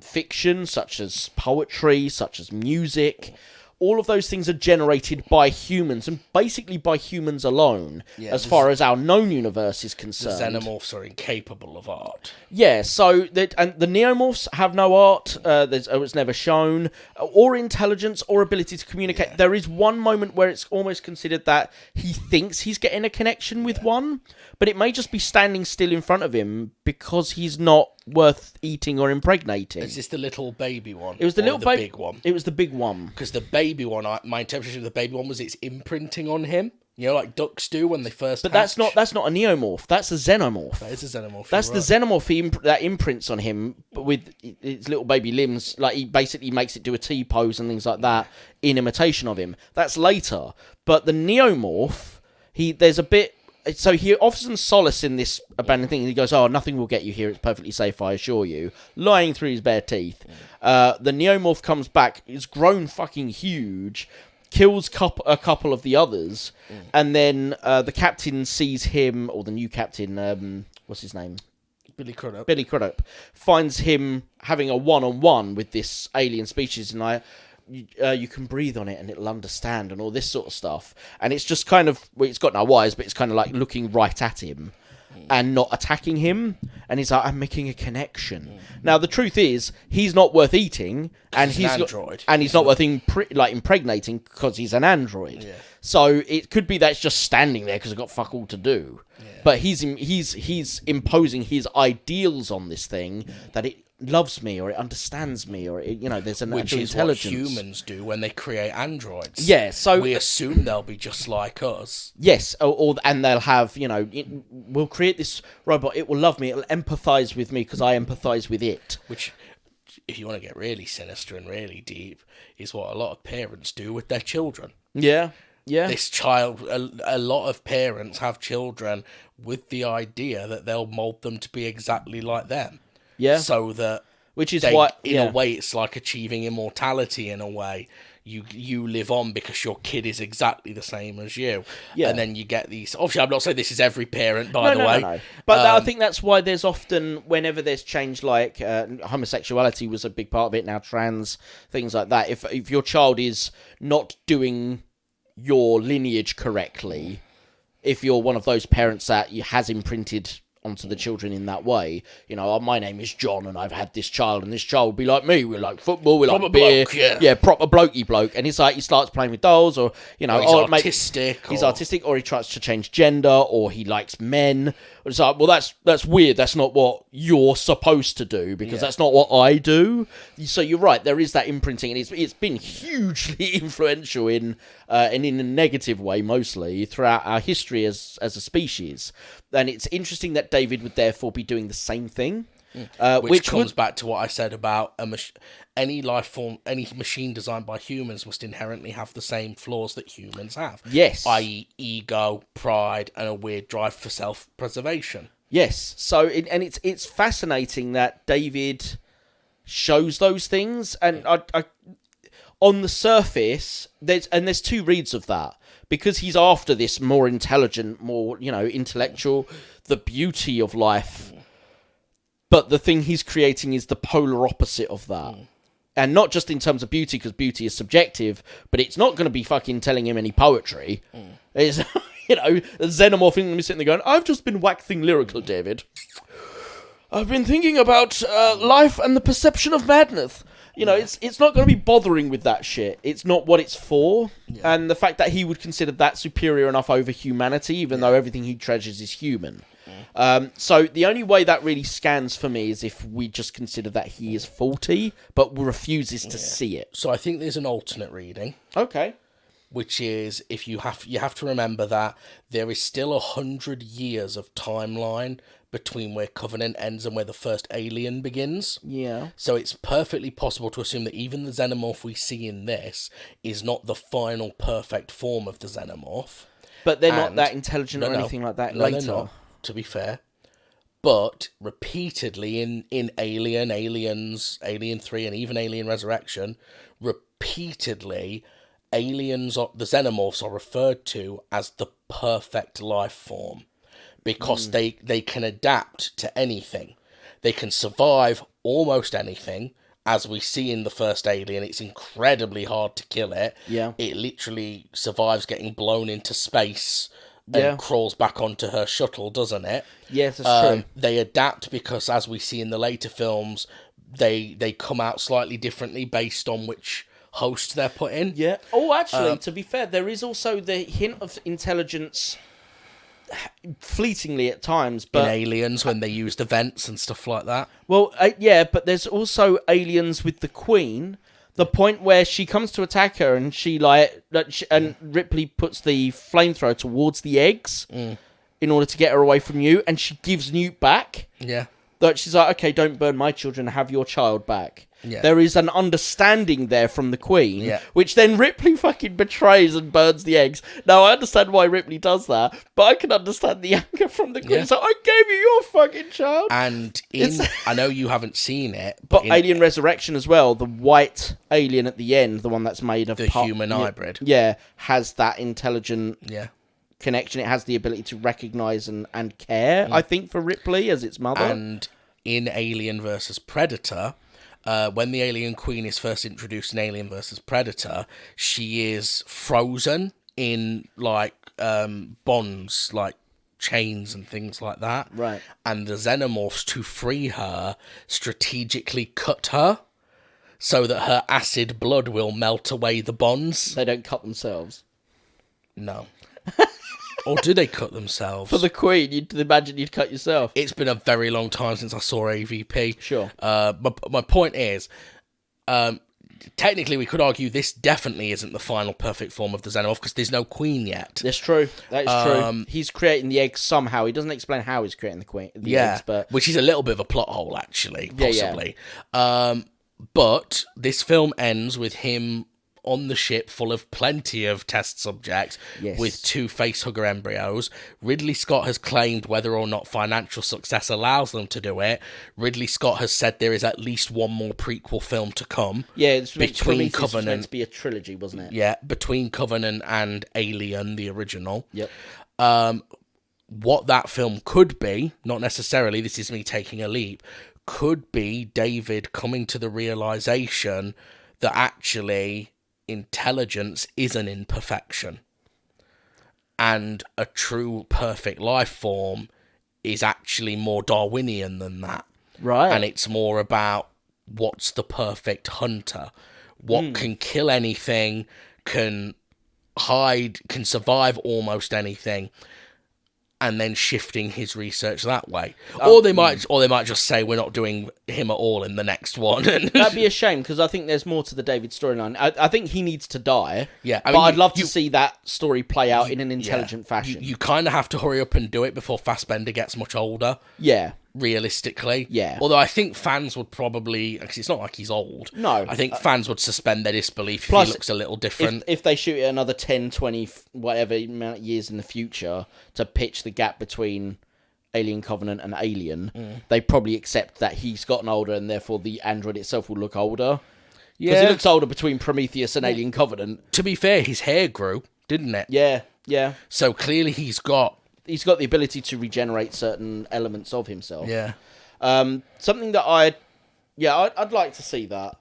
fiction, such as poetry, such as music, all of those things are generated by humans, and basically by humans alone, as far as our known universe is concerned. The xenomorphs are incapable of art. Yeah, so and the neomorphs have no art, it's never shown, or intelligence, or ability to communicate. Yeah. There is one moment where it's almost considered that he thinks he's getting a connection with one, but it may just be standing still in front of him because he's not worth eating or impregnating. Is this the little baby one? It was the big one. It was the big one. Because the baby one, my interpretation of the baby one was it's imprinting on him. Like ducks do when they first hatch. That's not a neomorph. That's a xenomorph. That is a xenomorph. That's the xenomorph that imprints on him with its little baby limbs. Like, he basically makes it do a T-pose and things like that in imitation of him. That's later. But the neomorph, there's a bit... So he offers them solace in this abandoned thing. He goes, "Oh, nothing will get you here. It's perfectly safe, I assure you." Lying through his bare teeth. The neomorph comes back. It's grown fucking huge. Kills a couple of the others. And then the captain sees him, or the new captain, what's his name? Billy Crudup. Finds him having a one-on-one with this alien species, and you can breathe on it and it'll understand and all this sort of stuff. And it's just kind of, it's got no eyes, but it's kind of like looking right at him and not attacking him. And he's like, "I'm making a connection." Now, the truth is, he's not worth eating, and he's an android. And he's not worth impregnating because he's an android. Yeah. So it could be that it's just standing there because it's got fuck all to do. Yeah. But he's imposing his ideals on this thing, that it loves me, or it understands me, or there's a natural intelligence. Which is what humans do when they create androids. Yeah, so we assume they'll be just like us. Yes, and they'll have, we'll create this robot, it will love me, it'll empathise with me because I empathise with it. Which, if you want to get really sinister and really deep, is what a lot of parents do with their children. Yeah. This child, a lot of parents have children with the idea that they'll mould them to be exactly like them. Yeah. So that, which is a way, it's like achieving immortality. In a way, you live on because your kid is exactly the same as you. Yeah. And then you get these. Obviously, I'm not saying this is every parent, by the way. No. But I think that's why there's often, whenever there's change, like homosexuality was a big part of it. Now trans, things like that. If your child is not doing your lineage correctly, if you're one of those parents that has imprinted onto the children in that way, my name is John and I've had this child, and this child will be like me, we like football, we like beer, proper blokey bloke, and it's like he starts playing with dolls, or he's artistic, or he tries to change gender, or he likes men. It's like, well, that's weird, that's not what you're supposed to do, because that's not what I do. So you're right, there is that imprinting, and it's been hugely influential in a negative way, mostly throughout our history as a species. And it's interesting that David would therefore be doing the same thing. Which comes back to what I said about any life form, any machine designed by humans must inherently have the same flaws that humans have. Yes. I.e. ego, pride, and a weird drive for self-preservation. Yes. So, it's fascinating that David shows those things. And I on the surface, there's two reads of that. Because he's after this more intelligent, more, intellectual, the beauty of life. But the thing he's creating is the polar opposite of that. And not just in terms of beauty, because beauty is subjective, but it's not going to be fucking telling him any poetry. It's, a xenomorph sitting there going, "I've just been waxing lyrical, David. I've been thinking about life and the perception of madness." It's not going to be bothering with that shit. It's not what it's for. Yeah. And the fact that he would consider that superior enough over humanity, even though everything he treasures is human. So the only way that really scans for me is if we just consider that he is faulty, but refuses to see it. So I think there's an alternate reading. Okay. which is if you have to remember that there is still 100 years of timeline between where Covenant ends and where the first Alien begins. Yeah. So it's perfectly possible to assume that even the xenomorph we see in this is not the final perfect form of the xenomorph. But they're not that intelligent or anything like that later. They're not, to be fair. But repeatedly in Alien, Aliens, Alien 3, and even Alien Resurrection, repeatedly, the xenomorphs are referred to as the perfect life form. Because they can adapt to anything. They can survive almost anything. As we see in the first Alien, it's incredibly hard to kill it. Yeah. It literally survives getting blown into space and crawls back onto her shuttle, doesn't it? Yes, that's true. They adapt because, as we see in the later films, they come out slightly differently based on which host they're put in. Yeah. Oh, actually, to be fair, there is also the hint of intelligence fleetingly at times, but in Aliens when they use the vents and stuff like that. Well, yeah, but there's also Aliens with the Queen. The point where she comes to attack her and and Ripley puts the flamethrower towards the eggs in order to get her away from you, and she gives Newt back. Yeah. That she's like, okay, don't burn my children, have your child back. Yeah. There is an understanding there from the Queen, which then Ripley fucking betrays and burns the eggs. Now, I understand why Ripley does that, but I can understand the anger from the Queen. So I gave you your fucking child. And I know you haven't seen it, but Alien Resurrection as well, the white alien at the end, the one that's made of the human hybrid, has that intelligent connection. It has the ability to recognise and care, I think, for Ripley as its mother. And in Alien versus Predator, when the alien queen is first introduced in Alien versus Predator, she is frozen in bonds, like chains and things like that. Right. And the xenomorphs, to free her, strategically cut her so that her acid blood will melt away the bonds. They don't cut themselves. No. Or do they cut themselves? For the Queen, you'd imagine you'd cut yourself. It's been a very long time since I saw AVP. Sure. My point is, technically we could argue this definitely isn't the final perfect form of the xenomorph because there's no queen yet. That's true. That is true. He's creating the eggs somehow. He doesn't explain how he's creating the eggs, but which is a little bit of a plot hole, actually, possibly. But this film ends with him on the ship full of plenty of test subjects with 2 facehugger embryos. Ridley Scott has claimed whether or not financial success allows them to do it. Ridley Scott has said there is at least one more prequel film to come. Yeah, it's between Covenant. Was meant to be a trilogy, wasn't it? Yeah, between Covenant and Alien, the original. Yep. What that film could be, not necessarily, this is me taking a leap, could be David coming to the realization that actually intelligence is an imperfection and a true perfect life form is actually more Darwinian than that, right? And it's more about what's the perfect hunter, what can kill anything, can hide, can survive almost anything, and then shifting his research that way. Or they might just say we're not doing him at all in the next one. That'd be a shame, because I think there's more to the David storyline. I think he needs to die. Yeah, but I'd love to see that story play out in an intelligent fashion. You kind of have to hurry up and do it before Fassbender gets much older. Yeah. Realistically. Yeah. Although I think fans would probably, because it's not like he's old. No. I think fans would suspend their disbelief if he looks a little different. If they shoot it another 10, 20, whatever amount of years in the future to pitch the gap between Alien Covenant and Alien, they probably accept that he's gotten older and therefore the android itself will look older. Because he looks older between Prometheus and Alien Covenant. To be fair, his hair grew, didn't it? Yeah, yeah. So clearly he's got the ability to regenerate certain elements of himself. Yeah. Something that I'd like to see that.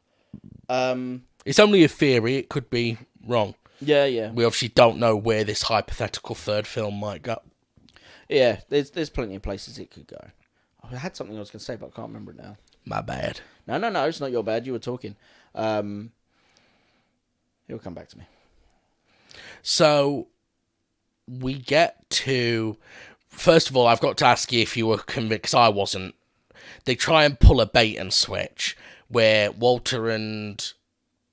It's only a theory. It could be wrong. Yeah, yeah. We obviously don't know where this hypothetical third film might go. Yeah, there's plenty of places it could go. I had something I was going to say, but I can't remember it now. My bad. No, it's not your bad. You were talking. It'll come back to me. So we get to... First of all, I've got to ask you if you were convinced, because I wasn't. They try and pull a bait and switch where Walter and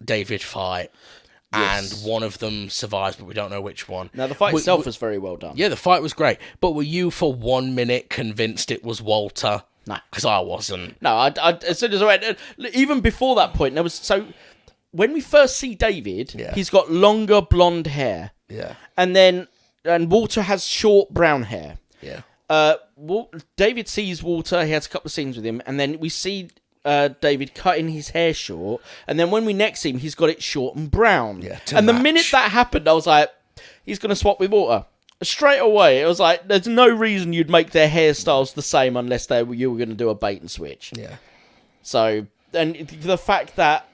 David fight, and one of them survives, but we don't know which one. Now, the fight itself was very well done. Yeah, the fight was great. But were you for 1 minute convinced it was Walter? No. Because I wasn't. No, I as soon as I went... Even before that point, there was... So, when we first see David, he's got longer blonde hair. Yeah. And Walter has short brown hair. Yeah. David sees Walter, he has a couple of scenes with him, and then we see... David cutting his hair short, and then when we next see him, he's got it short and brown. Yeah, and the minute that happened, I was like, he's going to swap with Walter. Straight away, it was like, there's no reason you'd make their hairstyles the same unless you were going to do a bait and switch. Yeah. So, and the fact that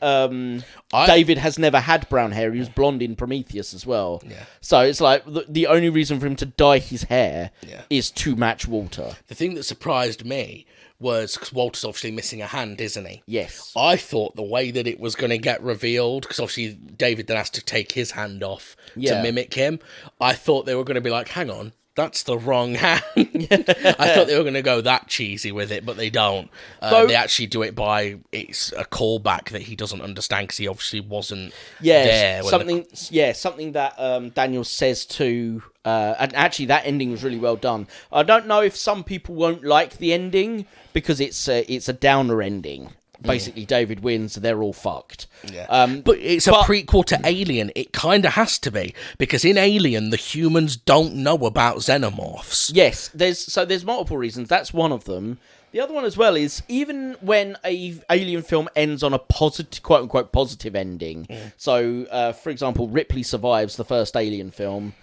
David has never had brown hair, he was blonde in Prometheus as well. Yeah. So it's like, the only reason for him to dye his hair is to match Walter. The thing that surprised me was because Walter's obviously missing a hand, isn't he? Yes. I thought the way that it was going to get revealed, because obviously David then has to take his hand off to mimic him. I thought they were going to be like, hang on, that's the wrong hand. I thought they were going to go that cheesy with it, but they don't. They actually do it by, it's a callback that he doesn't understand because he obviously wasn't there. Something that Daniel says to... and actually, that ending was really well done. I don't know if some people won't like the ending because it's a downer ending. Basically, David wins, they're all fucked. Yeah. But it's a prequel to Alien. It kind of has to be, because in Alien, the humans don't know about xenomorphs. Yes, there's multiple reasons. That's one of them. The other one as well is, even when a Alien film ends on a positive, quote-unquote positive ending, so, for example, Ripley survives the first Alien film.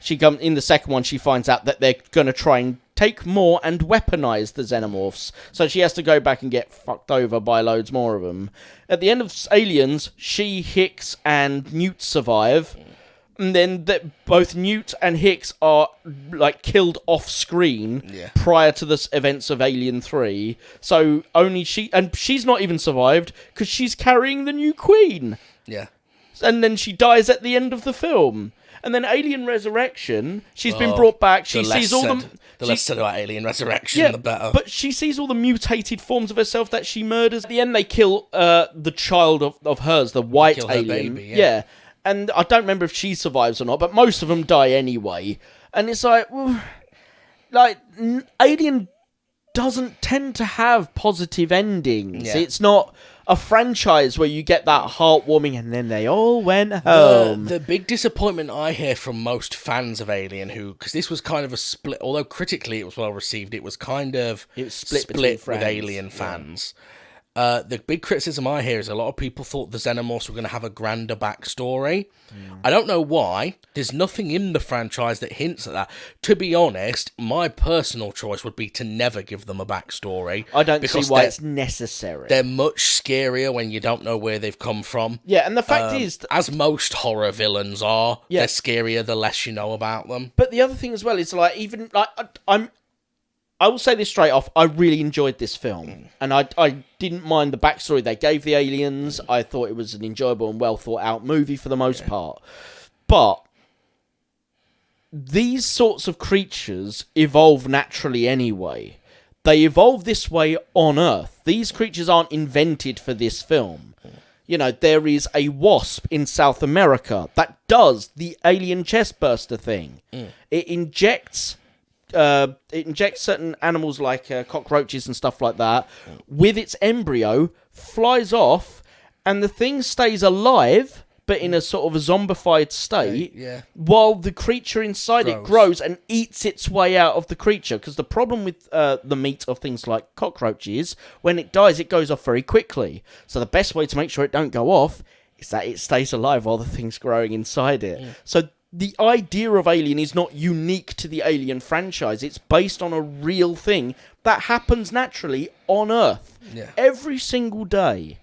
In the second one, she finds out that they're going to try and take more and weaponize the xenomorphs. So she has to go back and get fucked over by loads more of them. At the end of Aliens, she, Hicks, and Newt survive. And then both Newt and Hicks are like killed off screen prior to the events of Alien 3. So only she's not even survived because she's carrying the new queen. Yeah. And then she dies at the end of the film. And then Alien Resurrection, she's been brought back. She sees all the less said about Alien Resurrection, the better. But she sees all the mutated forms of herself that she murders. At the end, they kill the child of hers, the white alien. Baby, yeah. And I don't remember if she survives or not, but most of them die anyway. And it's like, well, Alien doesn't tend to have positive endings. Yeah. It's not a franchise where you get that heartwarming and then they all went home. The big disappointment I hear from most fans of Alien, because this was kind of a split, although critically it was well received, it was split with Alien fans. The big criticism I hear is a lot of people thought the Xenomorphs were going to have a grander backstory. I don't know why. There's nothing in the franchise that hints at that. To be honest, my personal choice would be to never give them a backstory. I don't see why it's necessary. They're much scarier when you don't know where they've come from. Yeah, and the fact is... as most horror villains are, they're scarier the less you know about them. But the other thing as well is, I will say this straight off, I really enjoyed this film. And I didn't mind the backstory they gave the aliens. I thought it was an enjoyable and well thought out movie for the most part. But these sorts of creatures evolve naturally anyway. They evolve this way on Earth. These creatures aren't invented for this film. You know, there is a wasp in South America that does the alien chestburster thing. It injects certain animals like cockroaches and stuff like that with its embryo, flies off, and the thing stays alive but in a sort of a zombified state while the creature inside it grows and eats its way out of the creature. Because the problem with the meat of things like cockroaches, when it dies, it goes off very quickly. So the best way to make sure it don't go off is that it stays alive while the thing's growing inside it. So the idea of Alien is not unique to the Alien franchise. It's based on a real thing that happens naturally on Earth every single day.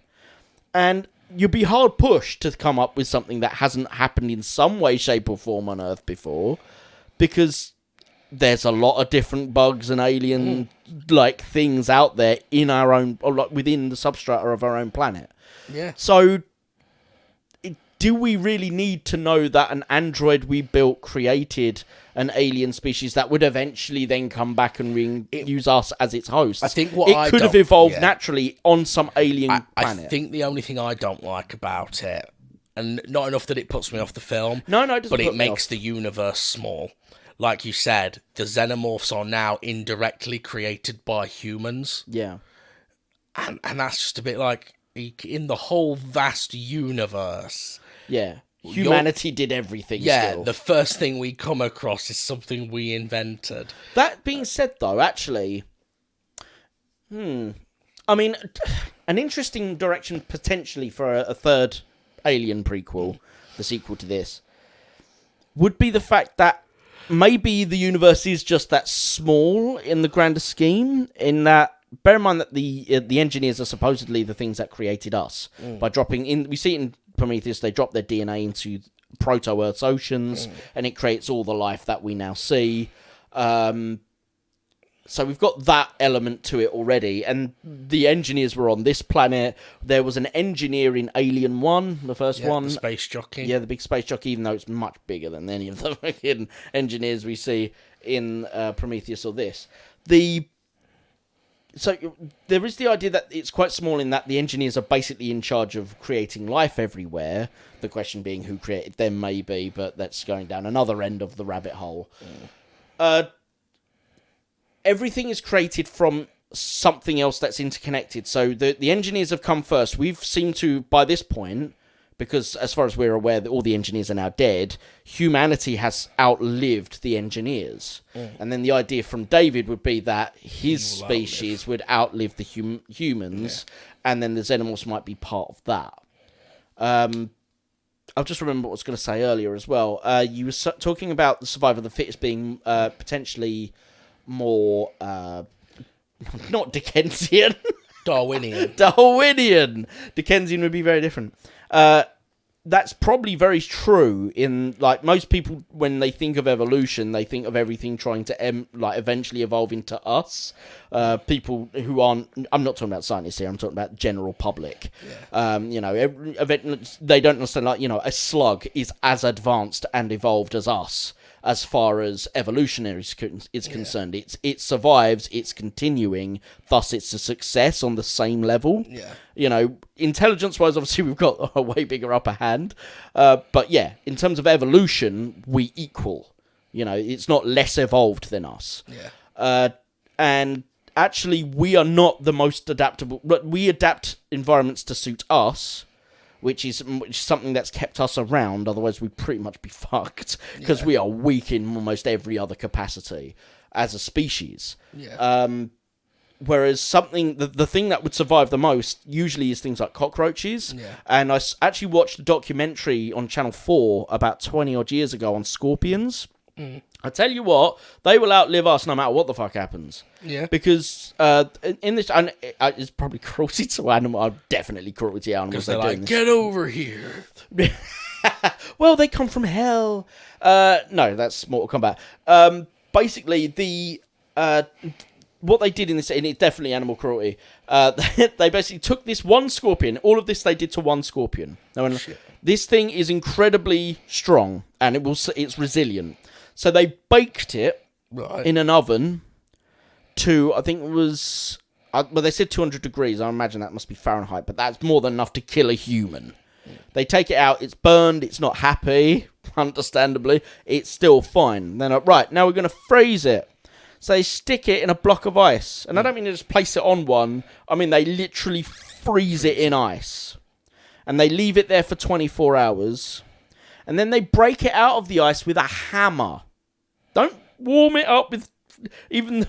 And you'd be hard pushed to come up with something that hasn't happened in some way, shape or form on Earth before, because there's a lot of different bugs and alien like things out there in our own, or like within the substrata of our own planet. Yeah. So do we really need to know that an android we built created an alien species that would eventually then come back and use us as its host? I think it could have evolved naturally on some alien planet. I think the only thing I don't like about it, and not enough that it puts me off the film. No, it doesn't. But it put me makes off. the universe small. Like you said, the xenomorphs are now indirectly created by humans. Yeah. And that's just a bit like, in the whole vast universe. Yeah. Humanity did everything still. The first thing we come across is something we invented. That being said, though, actually... I mean, an interesting direction potentially for a third Alien prequel, the sequel to this, would be the fact that maybe the universe is just that small in the grander scheme, in that, bear in mind that the engineers are supposedly the things that created us. By dropping in, we see it in Prometheus, they drop their DNA into proto-Earth's oceans, and it creates all the life that we now see. So we've got that element to it already, and the engineers were on this planet. There was an engineer in Alien 1, the first one. The space jockey. Yeah, the big space jockey, even though it's much bigger than any of the fucking engineers we see in Prometheus or this. So there is the idea that it's quite small in that the engineers are basically in charge of creating life everywhere. The question being who created them, maybe, but that's going down another end of the rabbit hole. Everything is created from something else that's interconnected. So the engineers have come first. We've seemed to, by this point, because as far as we're aware, that all the engineers are now dead, humanity has outlived the engineers. And then the idea from David would be that his species would outlive the humans, and then the xenomorphs might be part of that. I'll just remember what I was going to say earlier as well. You were talking about the survival of the fittest being potentially more not Dickensian. Darwinian. Dickensian would be very different. That's probably very true in, like, most people, when they think of evolution, they think of everything trying to eventually evolve into us. People who aren't, I'm not talking about scientists here, I'm talking about general public. They don't understand, like, a slug is as advanced and evolved as us as far as evolutionary is concerned. It survives, it's continuing, thus it's a success on the same level. Intelligence-wise, obviously, we've got a way bigger upper hand. But yeah, in terms of evolution, we equal. It's not less evolved than us. And actually, we are not the most adaptable. We adapt environments to suit us, which is something that's kept us around. Otherwise, we'd pretty much be fucked, because we are weak in almost every other capacity as a species. Whereas the thing that would survive the most usually is things like cockroaches. And I actually watched a documentary on Channel 4 about 20 odd years ago on scorpions. I tell you what, they will outlive us no matter what the fuck happens. Because in this, and it's probably cruelty to animals. Definitely cruelty to animals. They're like, get over here. Well, they come from hell. No, that's Mortal Kombat. Basically, what they did in this, and it's definitely animal cruelty. They basically took this one scorpion. All of this they did to one scorpion. Now, this thing is incredibly strong, and it's resilient. So they baked it in an oven to, I think it was, they said 200 degrees. I imagine that must be Fahrenheit, but that's more than enough to kill a human. They take it out, it's burned, it's not happy, understandably. It's still fine. Then, right, now we're going to freeze it. So they stick it in a block of ice. And I don't mean to just place it on one. I mean, they literally freeze it in ice. And they leave it there for 24 hours. And then they break it out of the ice with a hammer. Don't warm it up with even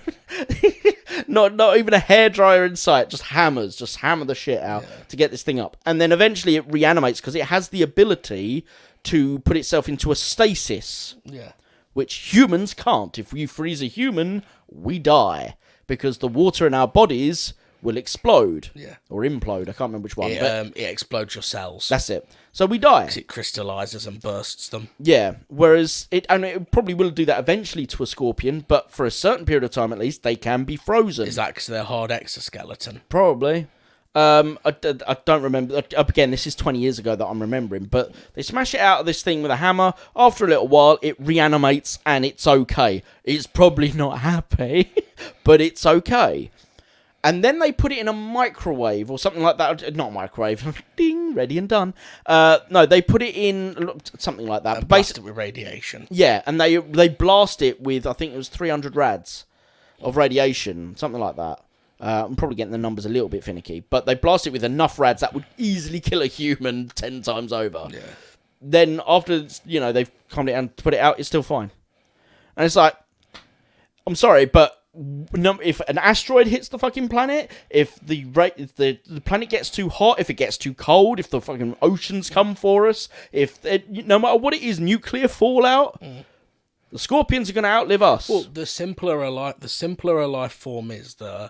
not even a hairdryer in sight. Just hammers. Just hammer the shit out to get this thing up. And then eventually it reanimates because it has the ability to put itself into a stasis. Which humans can't. If we freeze a human, we die. Because the water in our bodies will explode. Or implode. I can't remember which one. It explodes your cells. That's it. So we die. It crystallizes and bursts them. Whereas it probably will do that eventually to a scorpion, but for a certain period of time at least, they can be frozen. Is that because they're hard exoskeleton? Probably. I don't remember. Again, this is 20 years ago that I'm remembering, but they smash it out of this thing with a hammer. After a little while, it reanimates and it's okay. It's probably not happy, but it's okay. And then they put it in a microwave or something like that. Not microwave. Ding, ready and done. No, they put it in something like that. And blast it with radiation. Yeah, and they blast it with, I think it was 300 rads of radiation, something like that. I'm probably getting the numbers a little bit finicky, but they blast it with enough rads that would easily kill a human 10 times over. Yeah. Then after, they've calmed it and put it out, it's still fine. And it's like, I'm sorry, but if an asteroid hits the fucking planet, if the planet gets too hot, if it gets too cold, if the fucking oceans come for us, no matter what it is, nuclear fallout, the scorpions are going to outlive us. Well, the simpler a life form is, the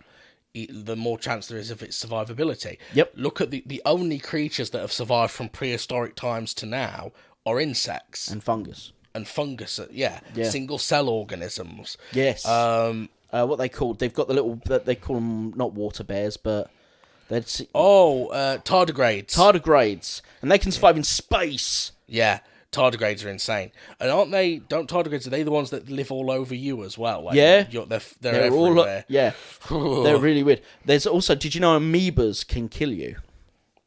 more chance there is of its survivability. Yep. Look at the only creatures that have survived from prehistoric times to now are insects And fungus. and fungus. Yeah. Yeah. Single cell organisms. Yes. What they called? They've got the little. They call them not water bears, but they're tardigrades. Tardigrades, and they can survive in space. Yeah. Tardigrades are insane, and Don't tardigrades? Are they the ones that live all over you as well? Like, yeah, they're everywhere. Yeah, they're really weird. There's also, did you know amoebas can kill you?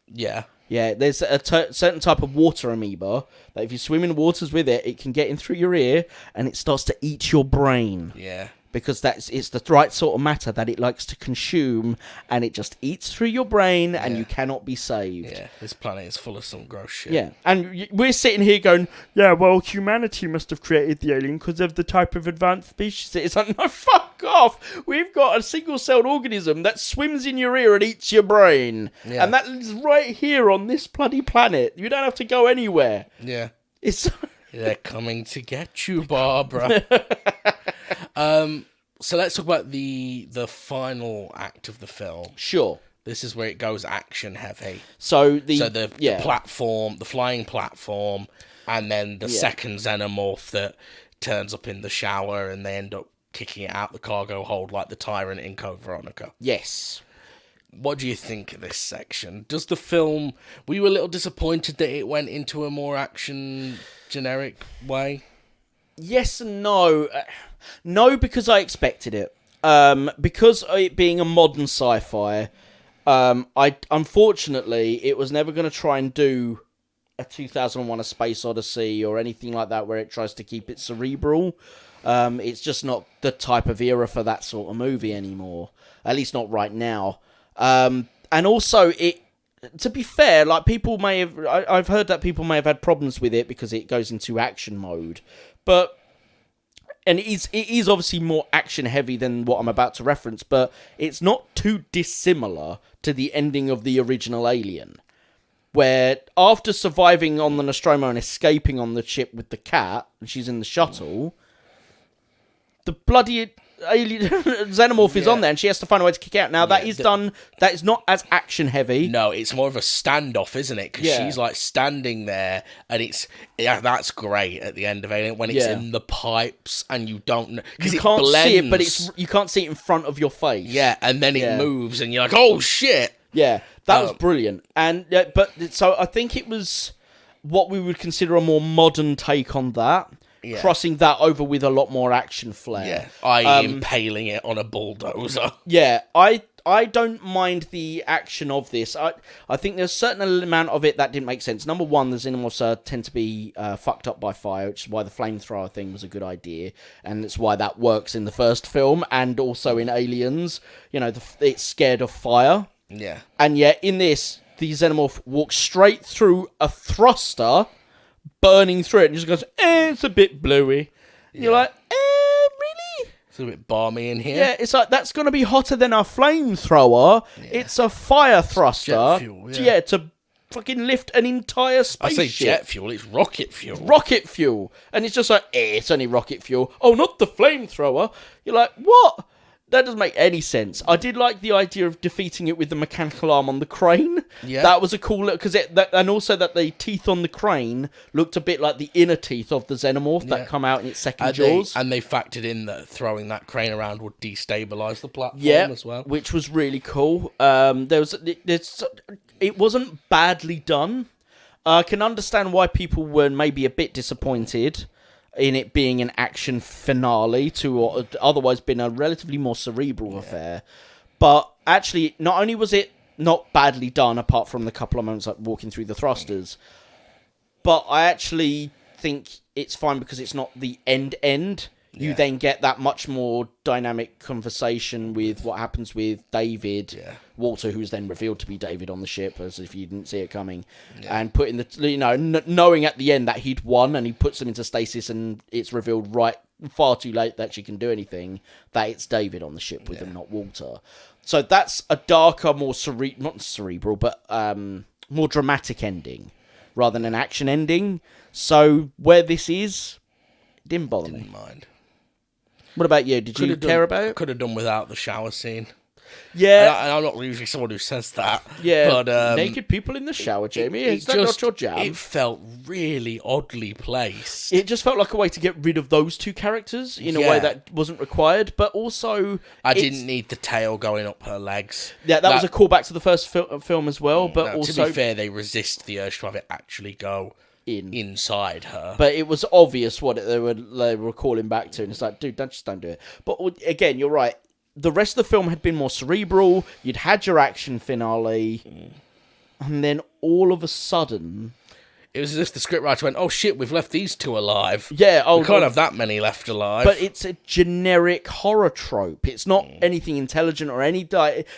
Yeah. Yeah, there's a certain type of water amoeba that if you swim in waters with it, it can get in through your ear and it starts to eat your brain. Yeah. Because it's the right sort of matter that it likes to consume, and it just eats through your brain, and you cannot be saved. Yeah, this planet is full of some gross shit. Yeah, and we're sitting here going, yeah, well, humanity must have created the alien because of the type of advanced species it is. Like, no, fuck off. We've got a single-celled organism that swims in your ear and eats your brain. Yeah. And that is right here on this bloody planet. You don't have to go anywhere. Yeah. It's... They're coming to get you, Barbara. So let's talk about the final act of the film. Sure. This is where it goes action heavy. So the platform, the flying platform, and then the second xenomorph that turns up in the shower, and they end up kicking it out the cargo hold like the tyrant in Code Veronica. Yes. What do you think of this section? Does the film... Were you a little disappointed that it went into a more action generic way? Yes and no. No, because I expected it. Because it being a modern sci-fi, unfortunately, it was never going to try and do a 2001 A Space Odyssey or anything like that where it tries to keep it cerebral. It's just not the type of era for that sort of movie anymore. At least not right now. And also, to be fair, like people may have... I've heard that people may have had problems with it because it goes into action mode. But... And it is obviously more action-heavy than what I'm about to reference, but it's not too dissimilar to the ending of the original Alien, where after surviving on the Nostromo and escaping on the ship with the cat, and she's in the shuttle, the bloody alien xenomorph is on there, and she has to find a way to kick out. Now, that is not as action-heavy. No, it's more of a standoff, isn't it? Because she's like standing there, and that's great at the end of it when it's in the pipes and you don't know, because you can't see it, but you can't see it in front of your face. Yeah, and then it moves, and you're like, oh shit! Yeah, that was brilliant. And so I think it was what we would consider a more modern take on that. Yeah. Crossing that over with a lot more action flair. Yeah, i.e. impaling it on a bulldozer. Yeah, I don't mind the action of this. I think there's a certain amount of it that didn't make sense. Number one, the xenomorphs tend to be fucked up by fire, which is why the flamethrower thing was a good idea. And it's why that works in the first film and also in Aliens. You know, it's scared of fire. Yeah. And yet, in this, the xenomorph walks straight through a thruster, burning through it, and just goes, it's a bit bluey. Yeah. You're like, really? It's a bit balmy in here. Yeah, it's like, that's going to be hotter than a flamethrower. Yeah. It's a fire thruster. Jet fuel, yeah. To fucking lift an entire spaceship. I say jet fuel, it's rocket fuel. Rocket fuel. And it's just like, it's only rocket fuel. Oh, not the flamethrower. You're like, what? That doesn't make any sense. I did like the idea of defeating it with the mechanical arm on the crane. Yeah. That was a cool look, and also that the teeth on the crane looked a bit like the inner teeth of the xenomorph that come out in its second jaws. And they factored in that throwing that crane around would destabilise the platform as well. Which was really cool. It wasn't badly done. I can understand why people were maybe a bit disappointed in it being an action finale to what had otherwise been a relatively more cerebral affair. But actually, not only was it not badly done, apart from the couple of moments like walking through the thrusters, but I actually think it's fine because it's not the end. You then get that much more dynamic conversation with what happens with David, Walter, who's then revealed to be David on the ship, as if you didn't see it coming, and putting knowing at the end that he'd won, and he puts them into stasis, and it's revealed far too late that she can do anything, that it's David on the ship with them, not Walter. So that's a darker, more not cerebral, but more dramatic ending rather than an action ending. So where this is, it didn't bother me. Mind. What about you? Did you care about it? Could have done without the shower scene. Yeah. And I'm not usually someone who says that. Yeah. But, naked people in the shower, Jamie. Is that not your jam? It felt really oddly placed. It just felt like a way to get rid of those two characters in a way that wasn't required, but also... I didn't need the tail going up her legs. Yeah, that was a callback to the first film as well, but also... To be fair, they resist the urge to have it actually go inside her. But it was obvious what they were calling back to, and it's like, dude, just don't do it. But again, you're right. The rest of the film had been more cerebral. You'd had your action finale, and then all of a sudden... It was as if the scriptwriter went, oh shit, we've left these two alive. Yeah, we can't have that many left alive. But it's a generic horror trope. It's not anything intelligent or any...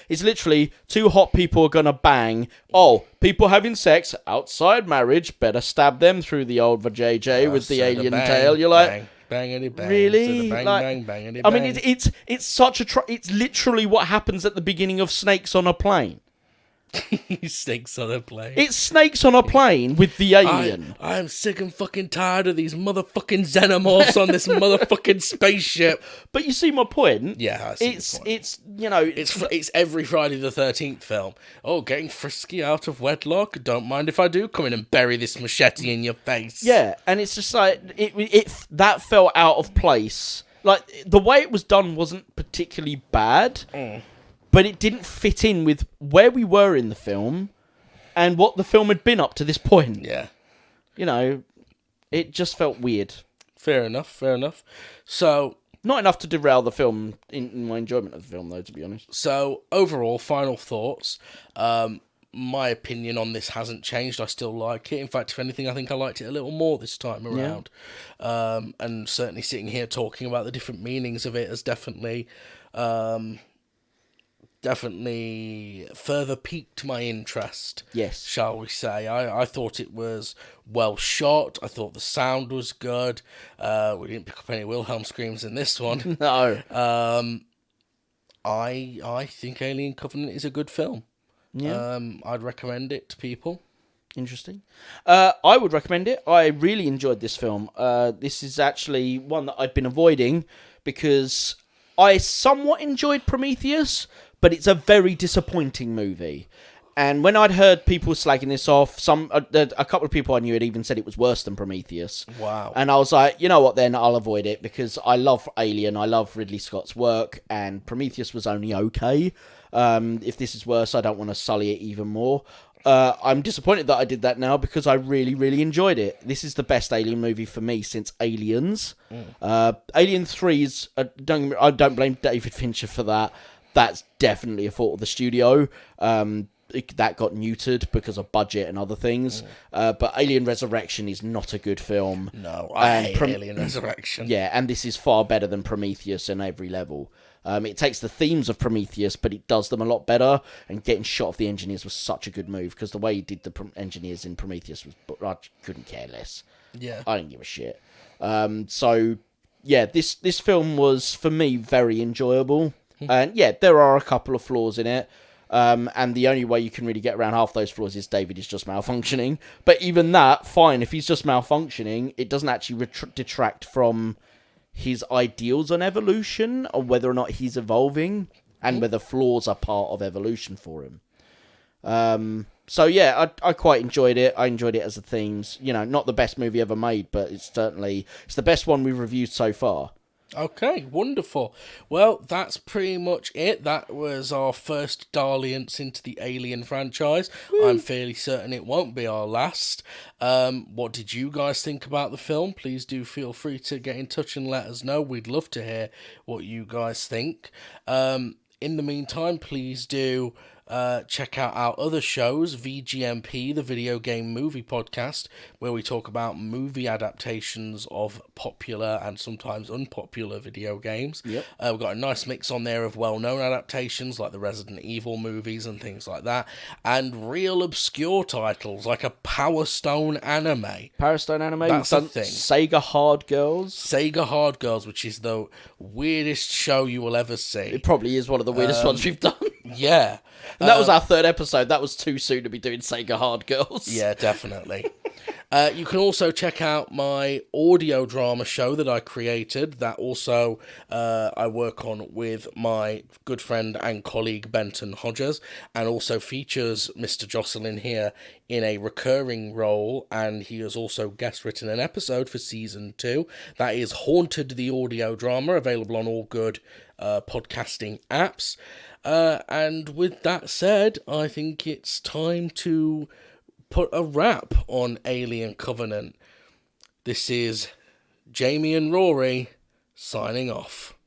It's literally two hot people are gonna bang. Oh, people having sex outside marriage, better stab them through the old vajayjay with the alien tail. You're like... Bang, bang, really? Bang, like, bang, bang, bang, I mean, it's such a... It's literally what happens at the beginning of Snakes on a Plane. Snakes on a plane. It's snakes on a plane with the alien. I am sick and fucking tired of these motherfucking xenomorphs on this motherfucking spaceship. But you see my point? Yeah, I see your point. It's you know... It's every Friday the 13th film. Oh, getting frisky out of wedlock? Don't mind if I do. Come in and bury this machete in your face. Yeah, and it's just like... It that felt out of place. Like, the way it was done wasn't particularly bad. But it didn't fit in with where we were in the film and what the film had been up to this point. Yeah. You know, it just felt weird. Fair enough. So... Not enough to derail the film in my enjoyment of the film, though, to be honest. So, overall, final thoughts. My opinion on this hasn't changed. I still like it. In fact, if anything, I think I liked it a little more this time around. Yeah. And certainly sitting here talking about the different meanings of it has definitely further piqued my interest. Yes. Shall we say. I thought it was well shot. I thought the sound was good. We didn't pick up any Wilhelm screams in this one. No. I think Alien Covenant is a good film. Yeah. I'd recommend it to people. Interesting. I would recommend it. I really enjoyed this film. This is actually one that I'd been avoiding because I somewhat enjoyed Prometheus, but it's a very disappointing movie. And when I'd heard people slagging this off, a couple of people I knew had even said it was worse than Prometheus. Wow. And I was like, you know what then, I'll avoid it because I love Alien, I love Ridley Scott's work, and Prometheus was only okay. If this is worse, I don't want to sully it even more. I'm disappointed that I did that now because I really, really enjoyed it. This is the best Alien movie for me since Aliens. Alien 3 is... I don't blame David Fincher for that. That's definitely a fault of the studio. That got neutered because of budget and other things. But Alien Resurrection is not a good film. No, I hate Alien Resurrection. Yeah, and this is far better than Prometheus on every level. It takes the themes of Prometheus, but it does them a lot better. And getting shot of the engineers was such a good move because the way he did the engineers in Prometheus was... I couldn't care less. Yeah. I didn't give a shit. So, yeah, this film was, for me, very enjoyable. And, yeah, there are a couple of flaws in it. And the only way you can really get around half those flaws is David is just malfunctioning. But even that, fine, if he's just malfunctioning, it doesn't actually detract from his ideals on evolution or whether or not he's evolving and whether flaws are part of evolution for him. So yeah, I quite enjoyed it. I enjoyed it as the themes. You know, not the best movie ever made, but it's the best one we've reviewed so far. Okay, wonderful. Well, that's pretty much it. That was our first dalliance into the Alien franchise. Woo. I'm fairly certain it won't be our last. What did you guys think about the film? Please do feel free to get in touch and let us know. We'd love to hear what you guys think. In the meantime, please do check out our other shows, VGMP, the Video Game Movie Podcast, where we talk about movie adaptations of popular and sometimes unpopular video games. Yep. We've got a nice mix on there of well-known adaptations, like the Resident Evil movies and things like that, and real obscure titles, like a Power Stone anime. Power Stone anime? That's We've a done thing. Sega Hard Girls. Sega Hard Girls, which is the weirdest show you will ever see. It probably is one of the weirdest ones we've done. Yeah. And that was our third episode. That was too soon to be doing Sega Hard Girls. Yeah, definitely. You can also check out my audio drama show that I created. That also I work on with my good friend and colleague Benton Hodges, and also features Mr. Jocelyn here in a recurring role, and he has also guest written an episode for season 2. That is Haunted the Audio Drama, available on all good podcasting apps. And with that said, I think it's time to put a wrap on Alien Covenant. This is Jamie and Rory signing off.